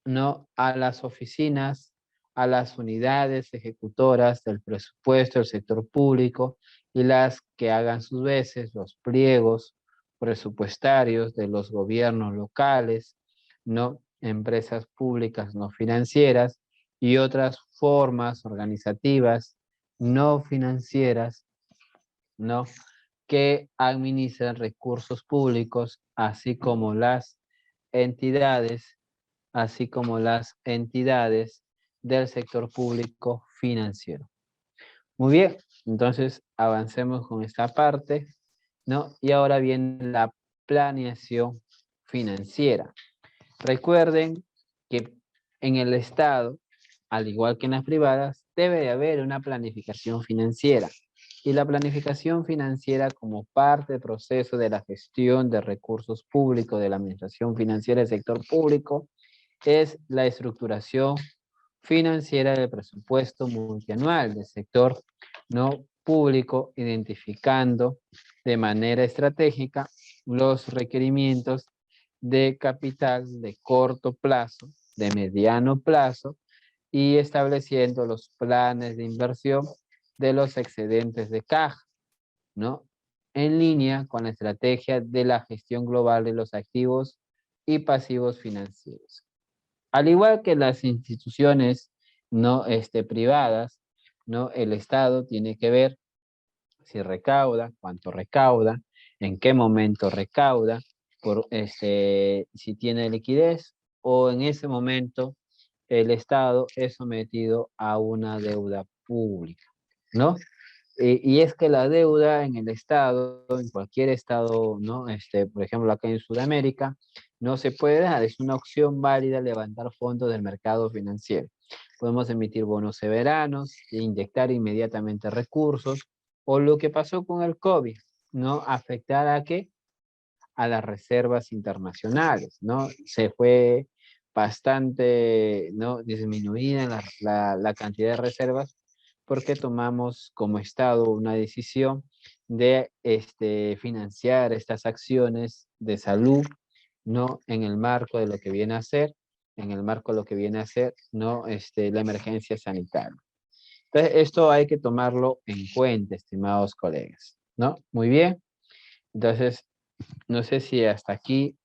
¿no? a las oficinas, a las unidades ejecutoras del presupuesto del sector público y las que hagan sus veces los pliegos presupuestarios de los gobiernos locales, ¿no? empresas públicas no financieras y otras formas organizativas no financieras, ¿no? que administran recursos públicos, así como las entidades del sector público financiero. Muy bien, entonces avancemos con esta parte, ¿no? Y ahora viene la planeación financiera. Recuerden que en el Estado, al igual que en las privadas, debe de haber una planificación financiera. Y la planificación financiera, como parte del proceso de la gestión de recursos públicos de la administración financiera del sector público, es la estructuración financiera del presupuesto multianual del sector no público, identificando de manera estratégica los requerimientos de capital de corto plazo, de mediano plazo, y estableciendo los planes de inversión de los excedentes de caja, ¿no? En línea con la estrategia de la gestión global de los activos y pasivos financieros. Al igual que las instituciones no privadas, ¿no? El Estado tiene que ver si recauda, cuánto recauda, en qué momento recauda, si tiene liquidez o en ese momento el Estado es sometido a una deuda pública, ¿no? Y es que la deuda en el Estado, en cualquier Estado, ¿no? Por ejemplo, acá en Sudamérica, no se puede dejar, es una opción válida levantar fondos del mercado financiero. Podemos emitir bonos soberanos, e inyectar inmediatamente recursos, o lo que pasó con el COVID, ¿no? Afectar a qué? A las reservas internacionales, ¿no? Se fue bastante, ¿no? Disminuida la cantidad de reservas porque tomamos como Estado una decisión de financiar estas acciones de salud, ¿no? En el marco de lo que viene a ser, en el marco de lo que viene a ser, ¿no? La emergencia sanitaria. Entonces, esto hay que tomarlo en cuenta, estimados colegas, ¿no? Muy bien. Entonces, no sé si hasta aquí,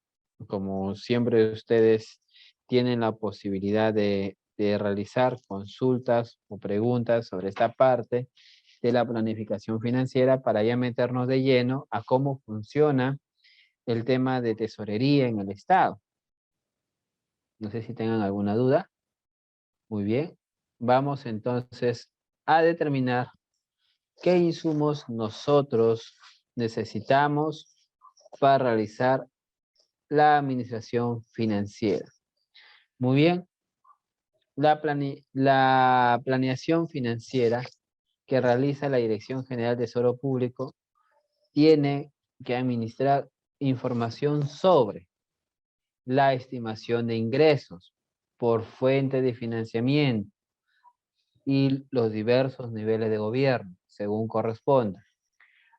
como siempre ustedes tienen la posibilidad de realizar consultas o preguntas sobre esta parte de la planificación financiera para ya meternos de lleno a cómo funciona el tema de tesorería en el Estado. No sé si tengan alguna duda. Muy bien. Vamos entonces a determinar qué insumos nosotros necesitamos para realizar la administración financiera. Muy bien. La planeación financiera que realiza la Dirección General de Tesoro Público tiene que administrar información sobre la estimación de ingresos por fuente de financiamiento y los diversos niveles de gobierno, según corresponda,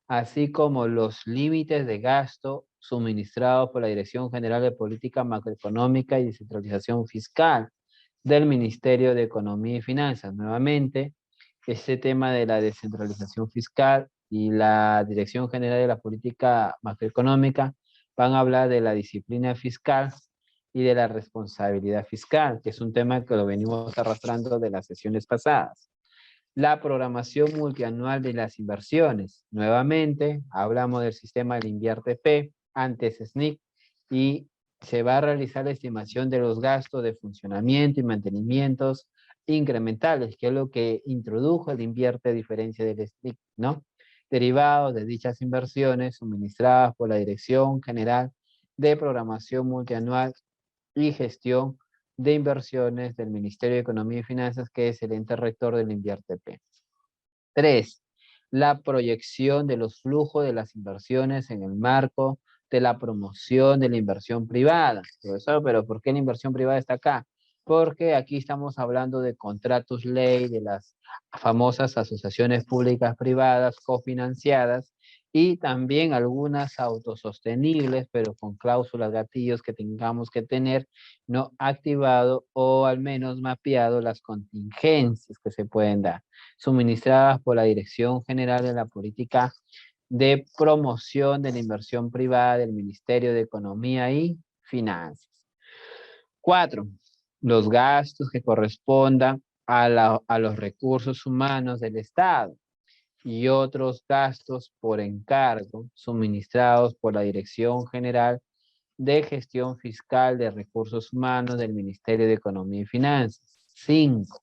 así como los límites de gasto suministrados por la Dirección General de Política Macroeconómica y Descentralización Fiscal del Ministerio de Economía y Finanzas. Nuevamente, este tema de la descentralización fiscal y la Dirección General de la Política Macroeconómica van a hablar de la disciplina fiscal y de la responsabilidad fiscal, que es un tema que lo venimos arrastrando de las sesiones pasadas. La programación multianual de las inversiones. Nuevamente, hablamos del sistema del Invierte P, antes SNIC, y se va a realizar la estimación de los gastos de funcionamiento y mantenimientos incrementales, que es lo que introdujo el Invierte a diferencia del SNIC, ¿no? Derivados de dichas inversiones suministradas por la Dirección General de Programación Multianual y Gestión de Inversiones del Ministerio de Economía y Finanzas, que es el ente rector del INVIERTE-P. 3. La proyección de los flujos de las inversiones en el marco de la promoción de la inversión privada. Profesor, pero ¿por qué la inversión privada está acá? Porque aquí estamos hablando de contratos ley, de las famosas asociaciones públicas privadas cofinanciadas y también algunas autosostenibles, pero con cláusulas gatillos que tengamos que tener no activado o al menos mapeado las contingencias que se pueden dar, suministradas por la Dirección General de la Política de Promoción de la Inversión Privada del Ministerio de Economía y Finanzas. 4. Los gastos que correspondan a los recursos humanos del Estado y otros gastos por encargo suministrados por la Dirección General de Gestión Fiscal de Recursos Humanos del Ministerio de Economía y Finanzas. 5.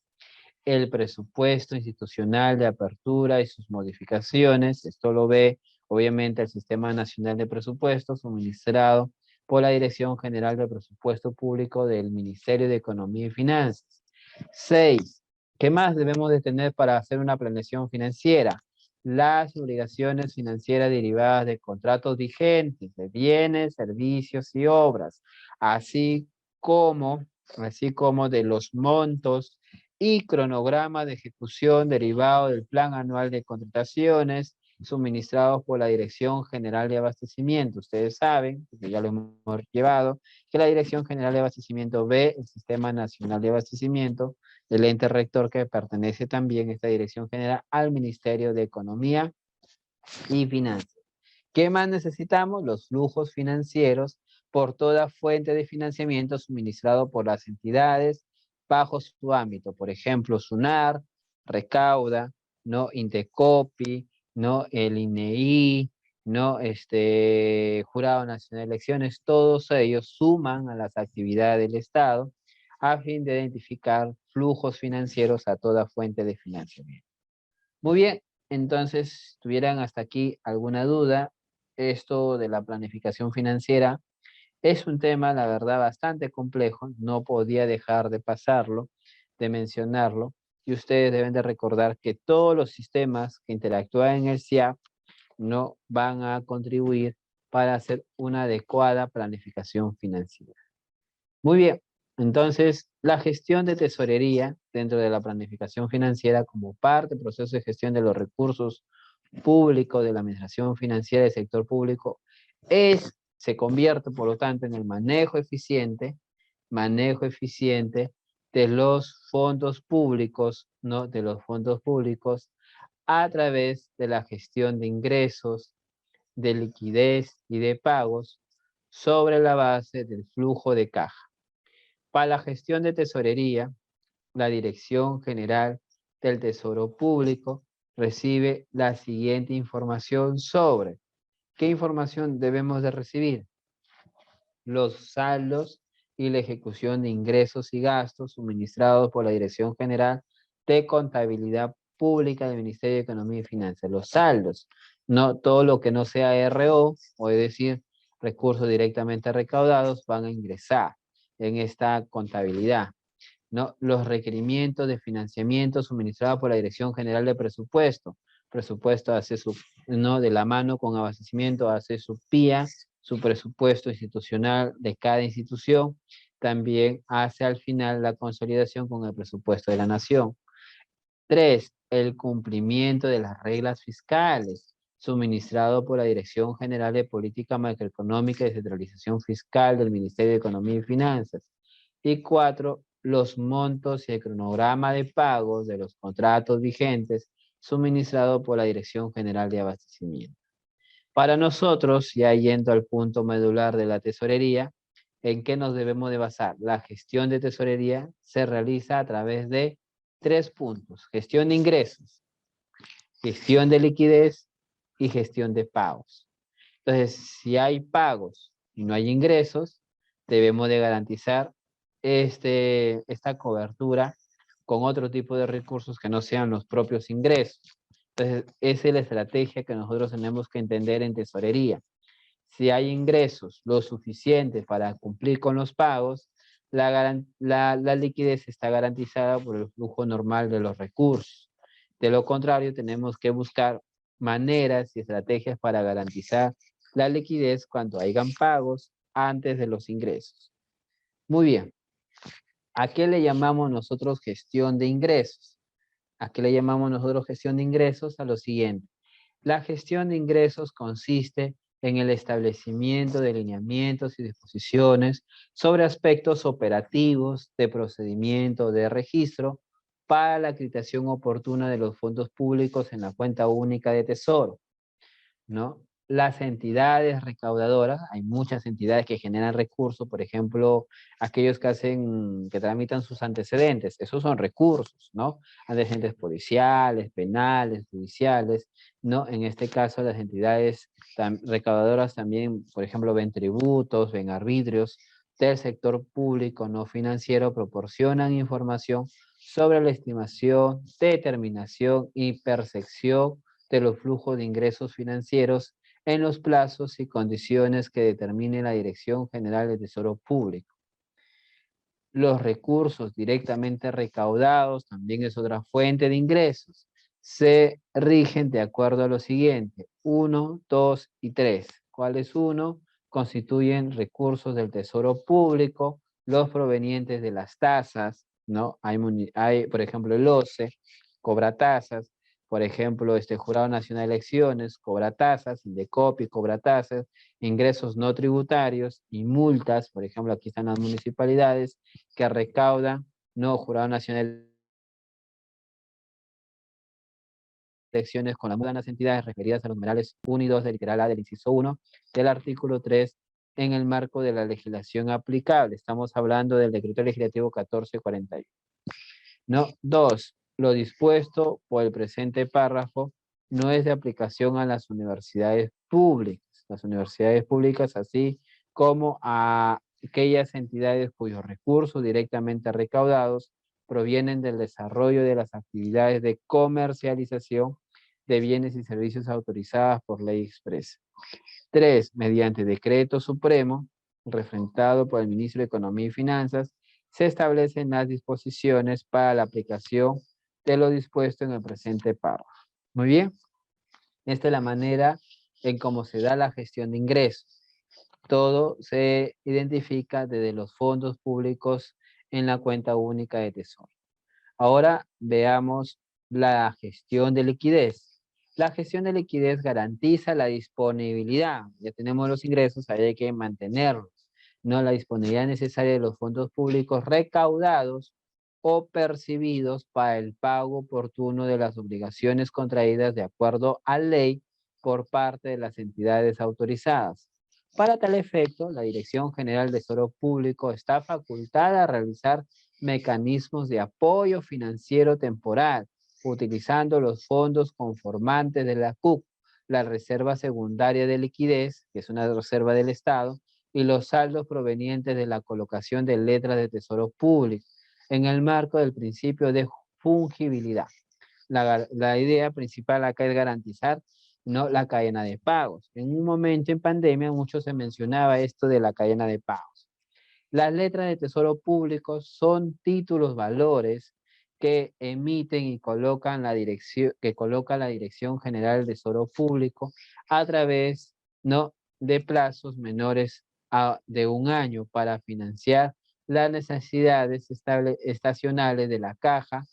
El presupuesto institucional de apertura y sus modificaciones. Esto lo ve, obviamente, el Sistema Nacional de Presupuestos suministrado por la Dirección General de Presupuesto Público del Ministerio de Economía y Finanzas. 6. ¿Qué más debemos de tener para hacer una planeación financiera? Las obligaciones financieras derivadas de contratos vigentes de bienes, servicios y obras, así como de los montos y cronograma de ejecución derivado del Plan Anual de Contrataciones suministrados por la Dirección General de Abastecimiento. Ustedes saben, porque ya lo hemos llevado, que la Dirección General de Abastecimiento ve el Sistema Nacional de Abastecimiento, el ente rector que pertenece también a esta Dirección General al Ministerio de Economía y Finanzas. ¿Qué más necesitamos? Los flujos financieros por toda fuente de financiamiento suministrado por las entidades bajo su ámbito. Por ejemplo, SUNAR, Recauda, ¿no? Indecopi, ¿no? El INEI, ¿no? Jurado Nacional de Elecciones, todos ellos suman a las actividades del Estado a fin de identificar flujos financieros a toda fuente de financiamiento. Muy bien, entonces, ¿tuvieran hasta aquí alguna duda? Esto de la planificación financiera es un tema, la verdad, bastante complejo. No podía dejar de pasarlo, de mencionarlo. Y ustedes deben de recordar que todos los sistemas que interactúan en el SIAP no van a contribuir para hacer una adecuada planificación financiera. Muy bien, entonces la gestión de tesorería dentro de la planificación financiera como parte del proceso de gestión de los recursos públicos de la administración financiera del sector público se convierte por lo tanto en el manejo eficiente de los fondos públicos, ¿no? De los fondos públicos a través de la gestión de ingresos, de liquidez y de pagos sobre la base del flujo de caja. Para la gestión de tesorería, la Dirección General del Tesoro Público recibe la siguiente información sobre ¿qué información debemos de recibir? Los saldos y la ejecución de ingresos y gastos suministrados por la Dirección General de Contabilidad Pública del Ministerio de Economía y Finanzas. Los saldos, no todo lo que no sea RO, o es decir, recursos directamente recaudados, van a ingresar en esta contabilidad. ¿No? Los requerimientos de financiamiento suministrados por la Dirección General de Presupuesto. Presupuesto hace su, ¿no? De la mano con abastecimiento, hace su PIA, su presupuesto institucional de cada institución. También hace al final la consolidación con el presupuesto de la nación. 3. El cumplimiento de las reglas fiscales suministrado por la Dirección General de Política Macroeconómica y Descentralización Fiscal del Ministerio de Economía y Finanzas. Y 4. Los montos y el cronograma de pagos de los contratos vigentes suministrado por la Dirección General de Abastecimiento. Para nosotros, ya yendo al punto medular de la tesorería, ¿en qué nos debemos de basar? La gestión de tesorería se realiza a través de 3 puntos. Gestión de ingresos, gestión de liquidez y gestión de pagos. Entonces, si hay pagos y no hay ingresos, debemos de garantizar esta cobertura con otro tipo de recursos que no sean los propios ingresos. Entonces, esa es la estrategia que nosotros tenemos que entender en tesorería. Si hay ingresos lo suficiente para cumplir con los pagos, la liquidez está garantizada por el flujo normal de los recursos. De lo contrario, tenemos que buscar maneras y estrategias para garantizar la liquidez cuando hayan pagos antes de los ingresos. Muy bien. ¿A qué le llamamos nosotros gestión de ingresos? ¿A qué le llamamos nosotros gestión de ingresos? A lo siguiente. La gestión de ingresos consiste en el establecimiento de lineamientos y disposiciones sobre aspectos operativos de procedimiento de registro para la acreditación oportuna de los fondos públicos en la cuenta única de tesoro, ¿no? Las entidades recaudadoras, hay muchas entidades que generan recursos, por ejemplo, aquellos que tramitan sus antecedentes, esos son recursos, ¿no? Antecedentes policiales, penales, judiciales, ¿no? En este caso, las entidades recaudadoras también, por ejemplo, ven tributos, ven arbitrios del sector público no financiero, proporcionan información sobre la estimación, determinación y percepción de los flujos de ingresos financieros en los plazos y condiciones que determine la Dirección General de Tesoro Público. Los recursos directamente recaudados también es otra fuente de ingresos. Se rigen de acuerdo a lo siguiente: 1, 2 y 3. ¿Cuál es 1? Constituyen recursos del Tesoro Público, los provenientes de las tasas, ¿no? Hay, por ejemplo, el OCE, cobra tasas. Por ejemplo, Jurado Nacional de Elecciones cobra tasas, Indecopi cobra tasas, ingresos no tributarios y multas. Por ejemplo, aquí están las municipalidades que recaudan, no, Jurado Nacional de Elecciones con las multas entidades referidas a los numerales 1 y 2 del literal A del inciso 1 del artículo 3 en el marco de la legislación aplicable. Estamos hablando del decreto legislativo 1441. No, 2. Lo dispuesto por el presente párrafo no es de aplicación a las universidades públicas. Las universidades públicas, así como a aquellas entidades cuyos recursos directamente recaudados provienen del desarrollo de las actividades de comercialización de bienes y servicios autorizadas por ley expresa. 3. Mediante decreto supremo, refrendado por el ministro de Economía y Finanzas, se establecen las disposiciones para la aplicación de lo dispuesto en el presente párrafo. Muy bien. Esta es la manera en cómo se da la gestión de ingresos. Todo se identifica desde los fondos públicos en la cuenta única de tesoro. Ahora veamos la gestión de liquidez. La gestión de liquidez garantiza la disponibilidad. Ya tenemos los ingresos, ahí hay que mantenerlos. No la disponibilidad necesaria de los fondos públicos recaudados o percibidos para el pago oportuno de las obligaciones contraídas de acuerdo a ley por parte de las entidades autorizadas. Para tal efecto, la Dirección General de Tesoro Público está facultada a realizar mecanismos de apoyo financiero temporal, utilizando los fondos conformantes de la CUC, la Reserva Secundaria de Liquidez, que es una reserva del Estado, y los saldos provenientes de la colocación de letras de tesoro público, en el marco del principio de fungibilidad. La idea principal acá es garantizar, ¿no?, la cadena de pagos. En un momento en pandemia mucho se mencionaba esto de la cadena de pagos. Las letras de tesoro público son títulos valores que emiten y colocan la dirección, que coloca la Dirección General del Tesoro Público a través, ¿no?, de plazos menores de un año para financiar las necesidades estacionales de la caja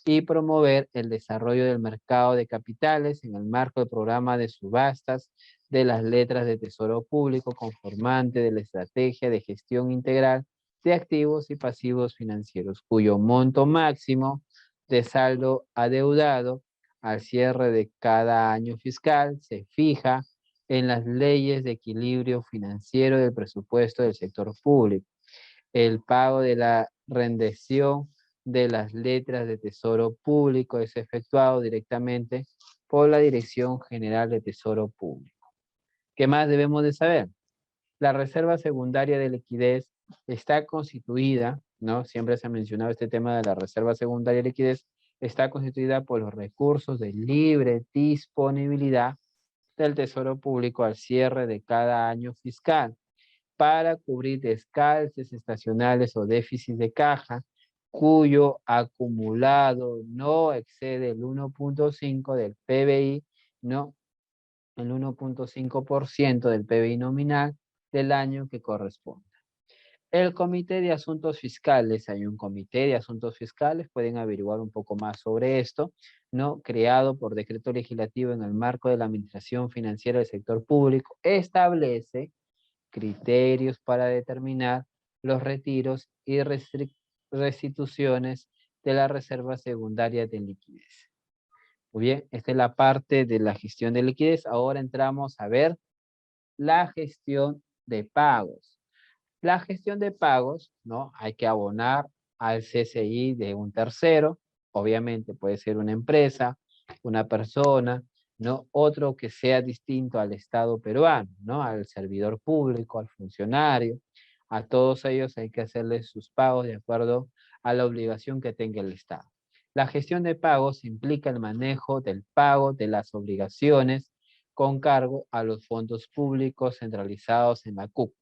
y promover el desarrollo del mercado de capitales en el marco del programa de subastas de las letras de tesoro público conformante de la estrategia de gestión integral de activos y pasivos financieros, cuyo monto máximo de saldo adeudado al cierre de cada año fiscal se fija en las leyes de equilibrio financiero del presupuesto del sector público. El pago de la rendición de las letras de tesoro público es efectuado directamente por la Dirección General de Tesoro Público. ¿Qué más debemos de saber? La Reserva Secundaria de Liquidez está constituida, ¿no? Siempre se ha mencionado este tema de la Reserva Secundaria de Liquidez, está constituida por los recursos de libre disponibilidad del Tesoro Público al cierre de cada año fiscal para cubrir descalces estacionales o déficit de caja cuyo acumulado no excede el 1.5 del PBI, ¿no? El 1.5% del PBI nominal del año que corresponda. El Comité de Asuntos Fiscales, hay un Comité de Asuntos Fiscales, pueden averiguar un poco más sobre esto, ¿no? Creado por decreto legislativo en el marco de la Administración Financiera del Sector Público, establece criterios para determinar los retiros y restituciones de la reserva secundaria de liquidez. Muy bien, esta es la parte de la gestión de liquidez. Ahora entramos a ver la gestión de pagos. La gestión de pagos, ¿no? Hay que abonar al CCI de un tercero, obviamente puede ser una empresa, una persona, ¿no? Otro que sea distinto al Estado peruano, ¿no? Al servidor público, al funcionario, a todos ellos hay que hacerles sus pagos de acuerdo a la obligación que tenga el Estado. La gestión de pagos implica el manejo del pago de las obligaciones con cargo a los fondos públicos centralizados en la CUC,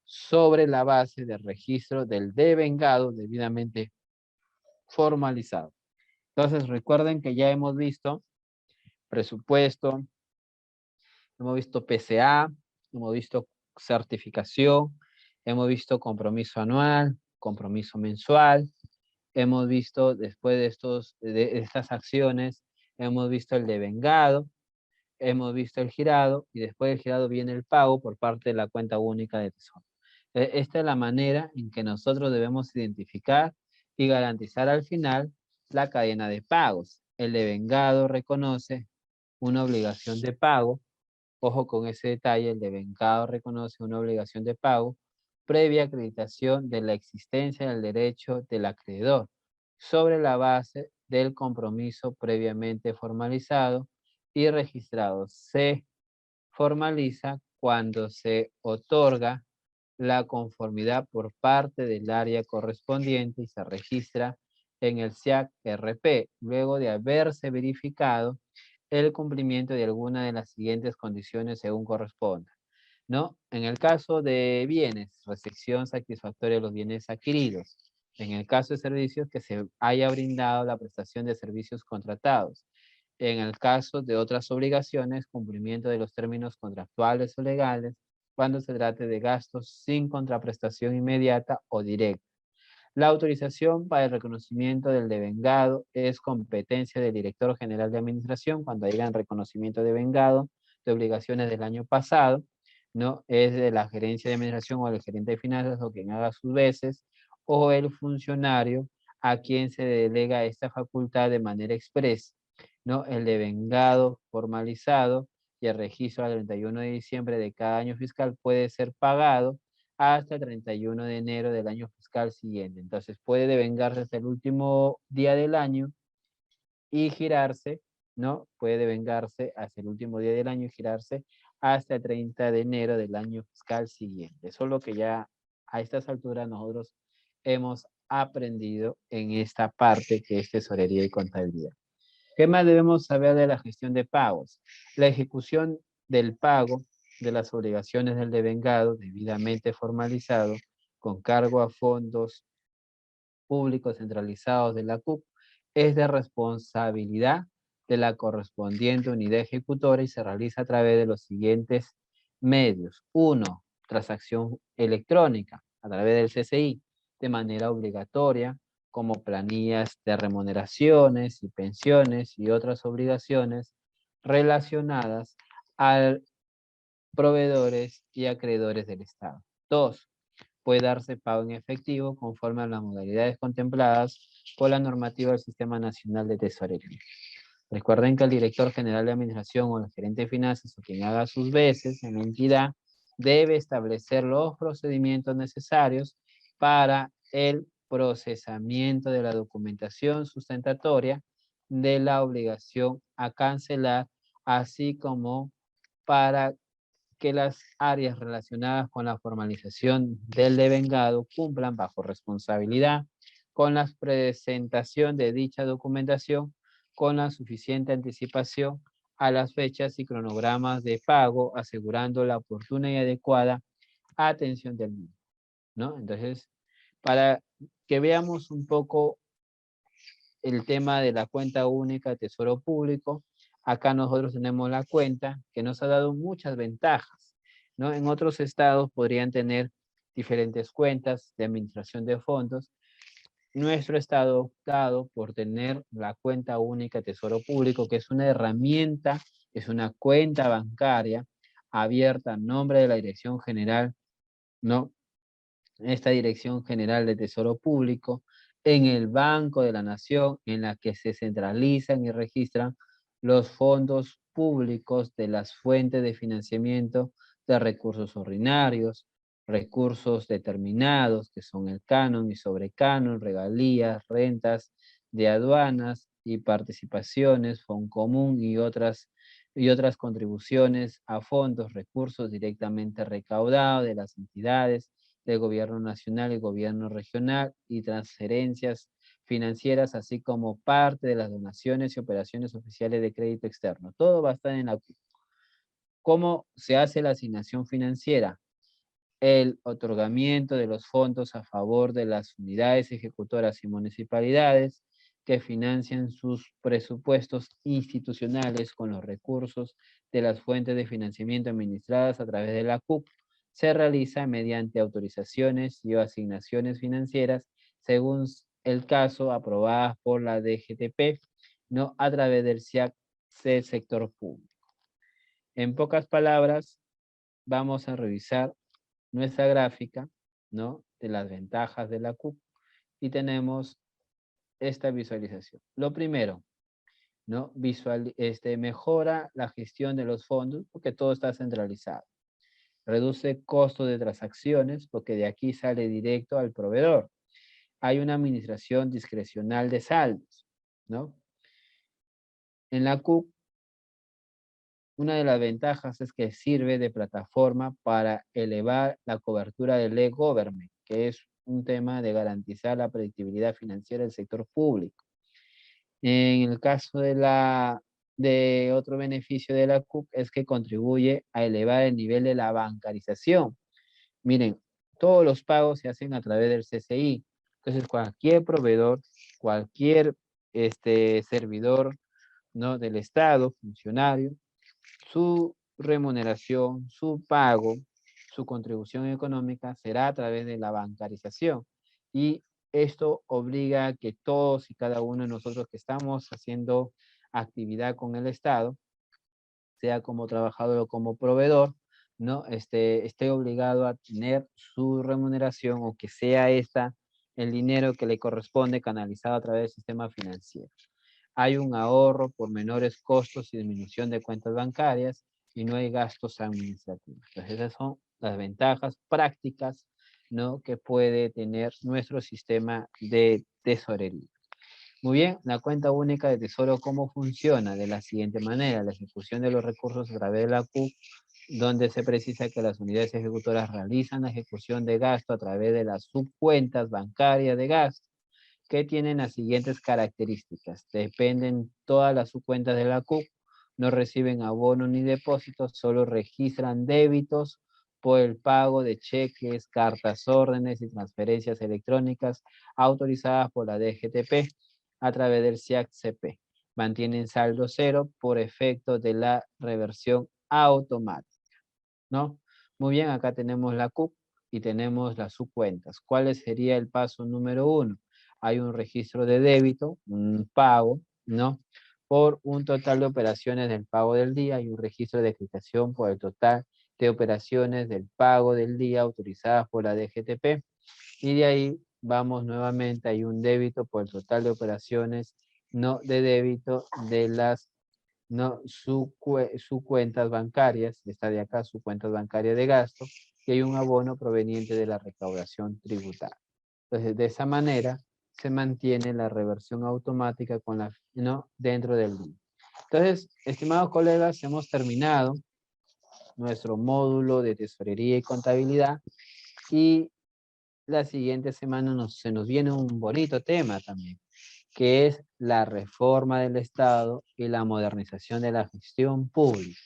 sobre la base del registro del devengado debidamente formalizado. Entonces recuerden que ya hemos visto presupuesto, hemos visto PCA, hemos visto certificación, hemos visto compromiso anual, compromiso mensual, hemos visto después de estas acciones, hemos visto el devengado, hemos visto el girado y después del girado viene el pago por parte de la cuenta única de tesoro. Esta es la manera en que nosotros debemos identificar y garantizar al final la cadena de pagos. El devengado reconoce una obligación de pago. Ojo con ese detalle, el devengado reconoce una obligación de pago previa acreditación de la existencia del derecho del acreedor sobre la base del compromiso previamente formalizado y registrados. Se formaliza cuando se otorga la conformidad por parte del área correspondiente y se registra en el SIAC-RP, luego de haberse verificado el cumplimiento de alguna de las siguientes condiciones según corresponda, ¿no? En el caso de bienes, recepción satisfactoria de los bienes adquiridos. En el caso de servicios, que se haya brindado la prestación de servicios contratados. En el caso de otras obligaciones, cumplimiento de los términos contractuales o legales cuando se trate de gastos sin contraprestación inmediata o directa. La autorización para el reconocimiento del devengado es competencia del director general de administración cuando haya reconocimiento de devengado de obligaciones del año pasado, ¿no? Es de la gerencia de administración o del gerente de finanzas o quien haga sus veces, o el funcionario a quien se delega esta facultad de manera expresa, ¿no? El devengado formalizado y el registro al 31 de diciembre de cada año fiscal puede ser pagado hasta el 31 de enero del año fiscal siguiente. Entonces puede devengarse hasta el último día del año y girarse, ¿no? Puede devengarse hasta el último día del año y girarse hasta el 30 de enero del año fiscal siguiente. Eso es lo que ya a estas alturas nosotros hemos aprendido en esta parte que es tesorería y contabilidad. ¿Qué más debemos saber de la gestión de pagos? La ejecución del pago de las obligaciones del devengado debidamente formalizado con cargo a fondos públicos centralizados de la CUP es de responsabilidad de la correspondiente unidad ejecutora y se realiza a través de los siguientes medios. 1. Transacción electrónica a través del CCI de manera obligatoria, como planillas de remuneraciones y pensiones y otras obligaciones relacionadas a proveedores y acreedores del Estado. 2. Puede darse pago en efectivo conforme a las modalidades contempladas por la normativa del Sistema Nacional de Tesorería. Recuerden que el director general de administración o el gerente de finanzas o quien haga sus veces en la entidad debe establecer los procedimientos necesarios para el procesamiento de la documentación sustentatoria de la obligación a cancelar, así como para que las áreas relacionadas con la formalización del devengado cumplan bajo responsabilidad con la presentación de dicha documentación con la suficiente anticipación a las fechas y cronogramas de pago, asegurando la oportuna y adecuada atención del mismo, ¿no? Entonces, para que veamos un poco el tema de la cuenta única de Tesoro Público, acá nosotros tenemos la cuenta que nos ha dado muchas ventajas, ¿no? En otros estados podrían tener diferentes cuentas de administración de fondos. Nuestro estado ha optado por tener la cuenta única Tesoro Público, que es una herramienta, es una cuenta bancaria abierta a nombre de la Dirección General, ¿no? Esta Dirección General de Tesoro Público, en el Banco de la Nación, en la que se centralizan y registran los fondos públicos de las fuentes de financiamiento de recursos ordinarios, recursos determinados, que son el canon y sobrecanon, regalías, rentas de aduanas y participaciones, Foncomún y otras contribuciones a fondos, recursos directamente recaudados de las entidades del gobierno nacional y gobierno regional y transferencias financieras, así como parte de las donaciones y operaciones oficiales de crédito externo. Todo va a estar en la CUP. ¿Cómo se hace la asignación financiera? El otorgamiento de los fondos a favor de las unidades ejecutoras y municipalidades que financian sus presupuestos institucionales con los recursos de las fuentes de financiamiento administradas a través de la CUP se realiza mediante autorizaciones y asignaciones financieras según el caso aprobadas por la DGTP, no a través del SIAC del sector público. En pocas palabras, vamos a revisar nuestra gráfica, ¿no? De las ventajas de la CUP y tenemos esta visualización. Lo primero, ¿no? Mejora la gestión de los fondos porque todo está centralizado. Reduce costos de transacciones porque de aquí sale directo al proveedor. Hay una administración discrecional de saldos, ¿no? En la CUP una de las ventajas es que sirve de plataforma para elevar la cobertura del e-government, que es un tema de garantizar la predictibilidad financiera del sector público. En el caso de otro beneficio de la CUP es que contribuye a elevar el nivel de la bancarización. Miren, todos los pagos se hacen a través del CCI. Entonces, cualquier proveedor, cualquier servidor, ¿no?, del Estado, funcionario, su remuneración, su pago, su contribución económica será a través de la bancarización. Y esto obliga a que todos y cada uno de nosotros que estamos haciendo actividad con el Estado, sea como trabajador o como proveedor, ¿no?, esté obligado a tener su remuneración, o que sea el dinero que le corresponde canalizado a través del sistema financiero. Hay un ahorro por menores costos y disminución de cuentas bancarias, y no hay gastos administrativos. Entonces, esas son las ventajas prácticas, ¿no?, que puede tener nuestro sistema de tesorería. Muy bien, la cuenta única de tesoro, ¿cómo funciona? De la siguiente manera: la ejecución de los recursos a través de la CUP, donde se precisa que las unidades ejecutoras realizan la ejecución de gasto a través de las subcuentas bancarias de gasto, que tienen las siguientes características. Dependen todas las subcuentas de la CUP, no reciben abonos ni depósitos, solo registran débitos por el pago de cheques, cartas, órdenes y transferencias electrónicas autorizadas por la DGTP a través del SIAC-CP. Mantienen saldo cero por efecto de la reversión automática, ¿no? Muy bien, acá tenemos la CUP y tenemos las subcuentas. ¿Cuál sería el paso número 1? Hay un registro de débito, un pago, ¿no?, por un total de operaciones del pago del día, y un registro de ejecución por el total de operaciones del pago del día autorizadas por la DGTP. Y de ahí vamos nuevamente, hay un débito por el total de operaciones no de débito de las su cuentas bancarias, está de acá, su cuenta bancaria de gasto, y hay un abono proveniente de la recaudación tributaria. Entonces, de esa manera se mantiene la reversión automática con dentro del día. Entonces, estimados colegas, hemos terminado nuestro módulo de tesorería y contabilidad, y la siguiente semana se nos viene un bonito tema también, que es la reforma del Estado y la modernización de la gestión pública.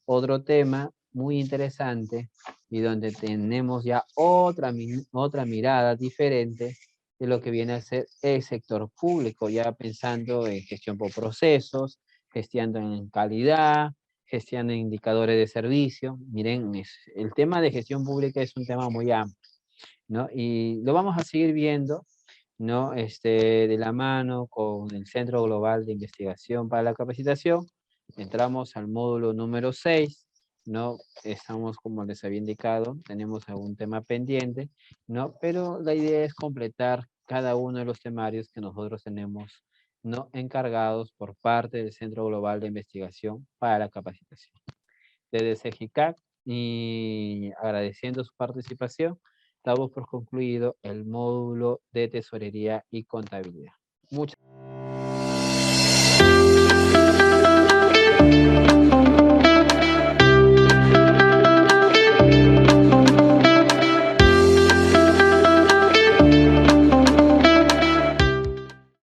Otro tema muy interesante, y donde tenemos ya otra mirada diferente de lo que viene a ser el sector público, ya pensando en gestión por procesos, gestión en calidad, gestión en indicadores de servicio. Miren, el tema de gestión pública es un tema muy amplio, ¿no? Y lo vamos a seguir viendo, ¿no?, de la mano con el Centro Global de Investigación para la Capacitación. Entramos al módulo número 6, ¿no? Estamos, como les había indicado, tenemos algún tema pendiente, ¿no? Pero la idea es completar cada uno de los temarios que nosotros tenemos, ¿no?, encargados por parte del Centro Global de Investigación para la Capacitación. Desde CEGICAC, y agradeciendo su participación, damos por concluido el módulo de tesorería y contabilidad.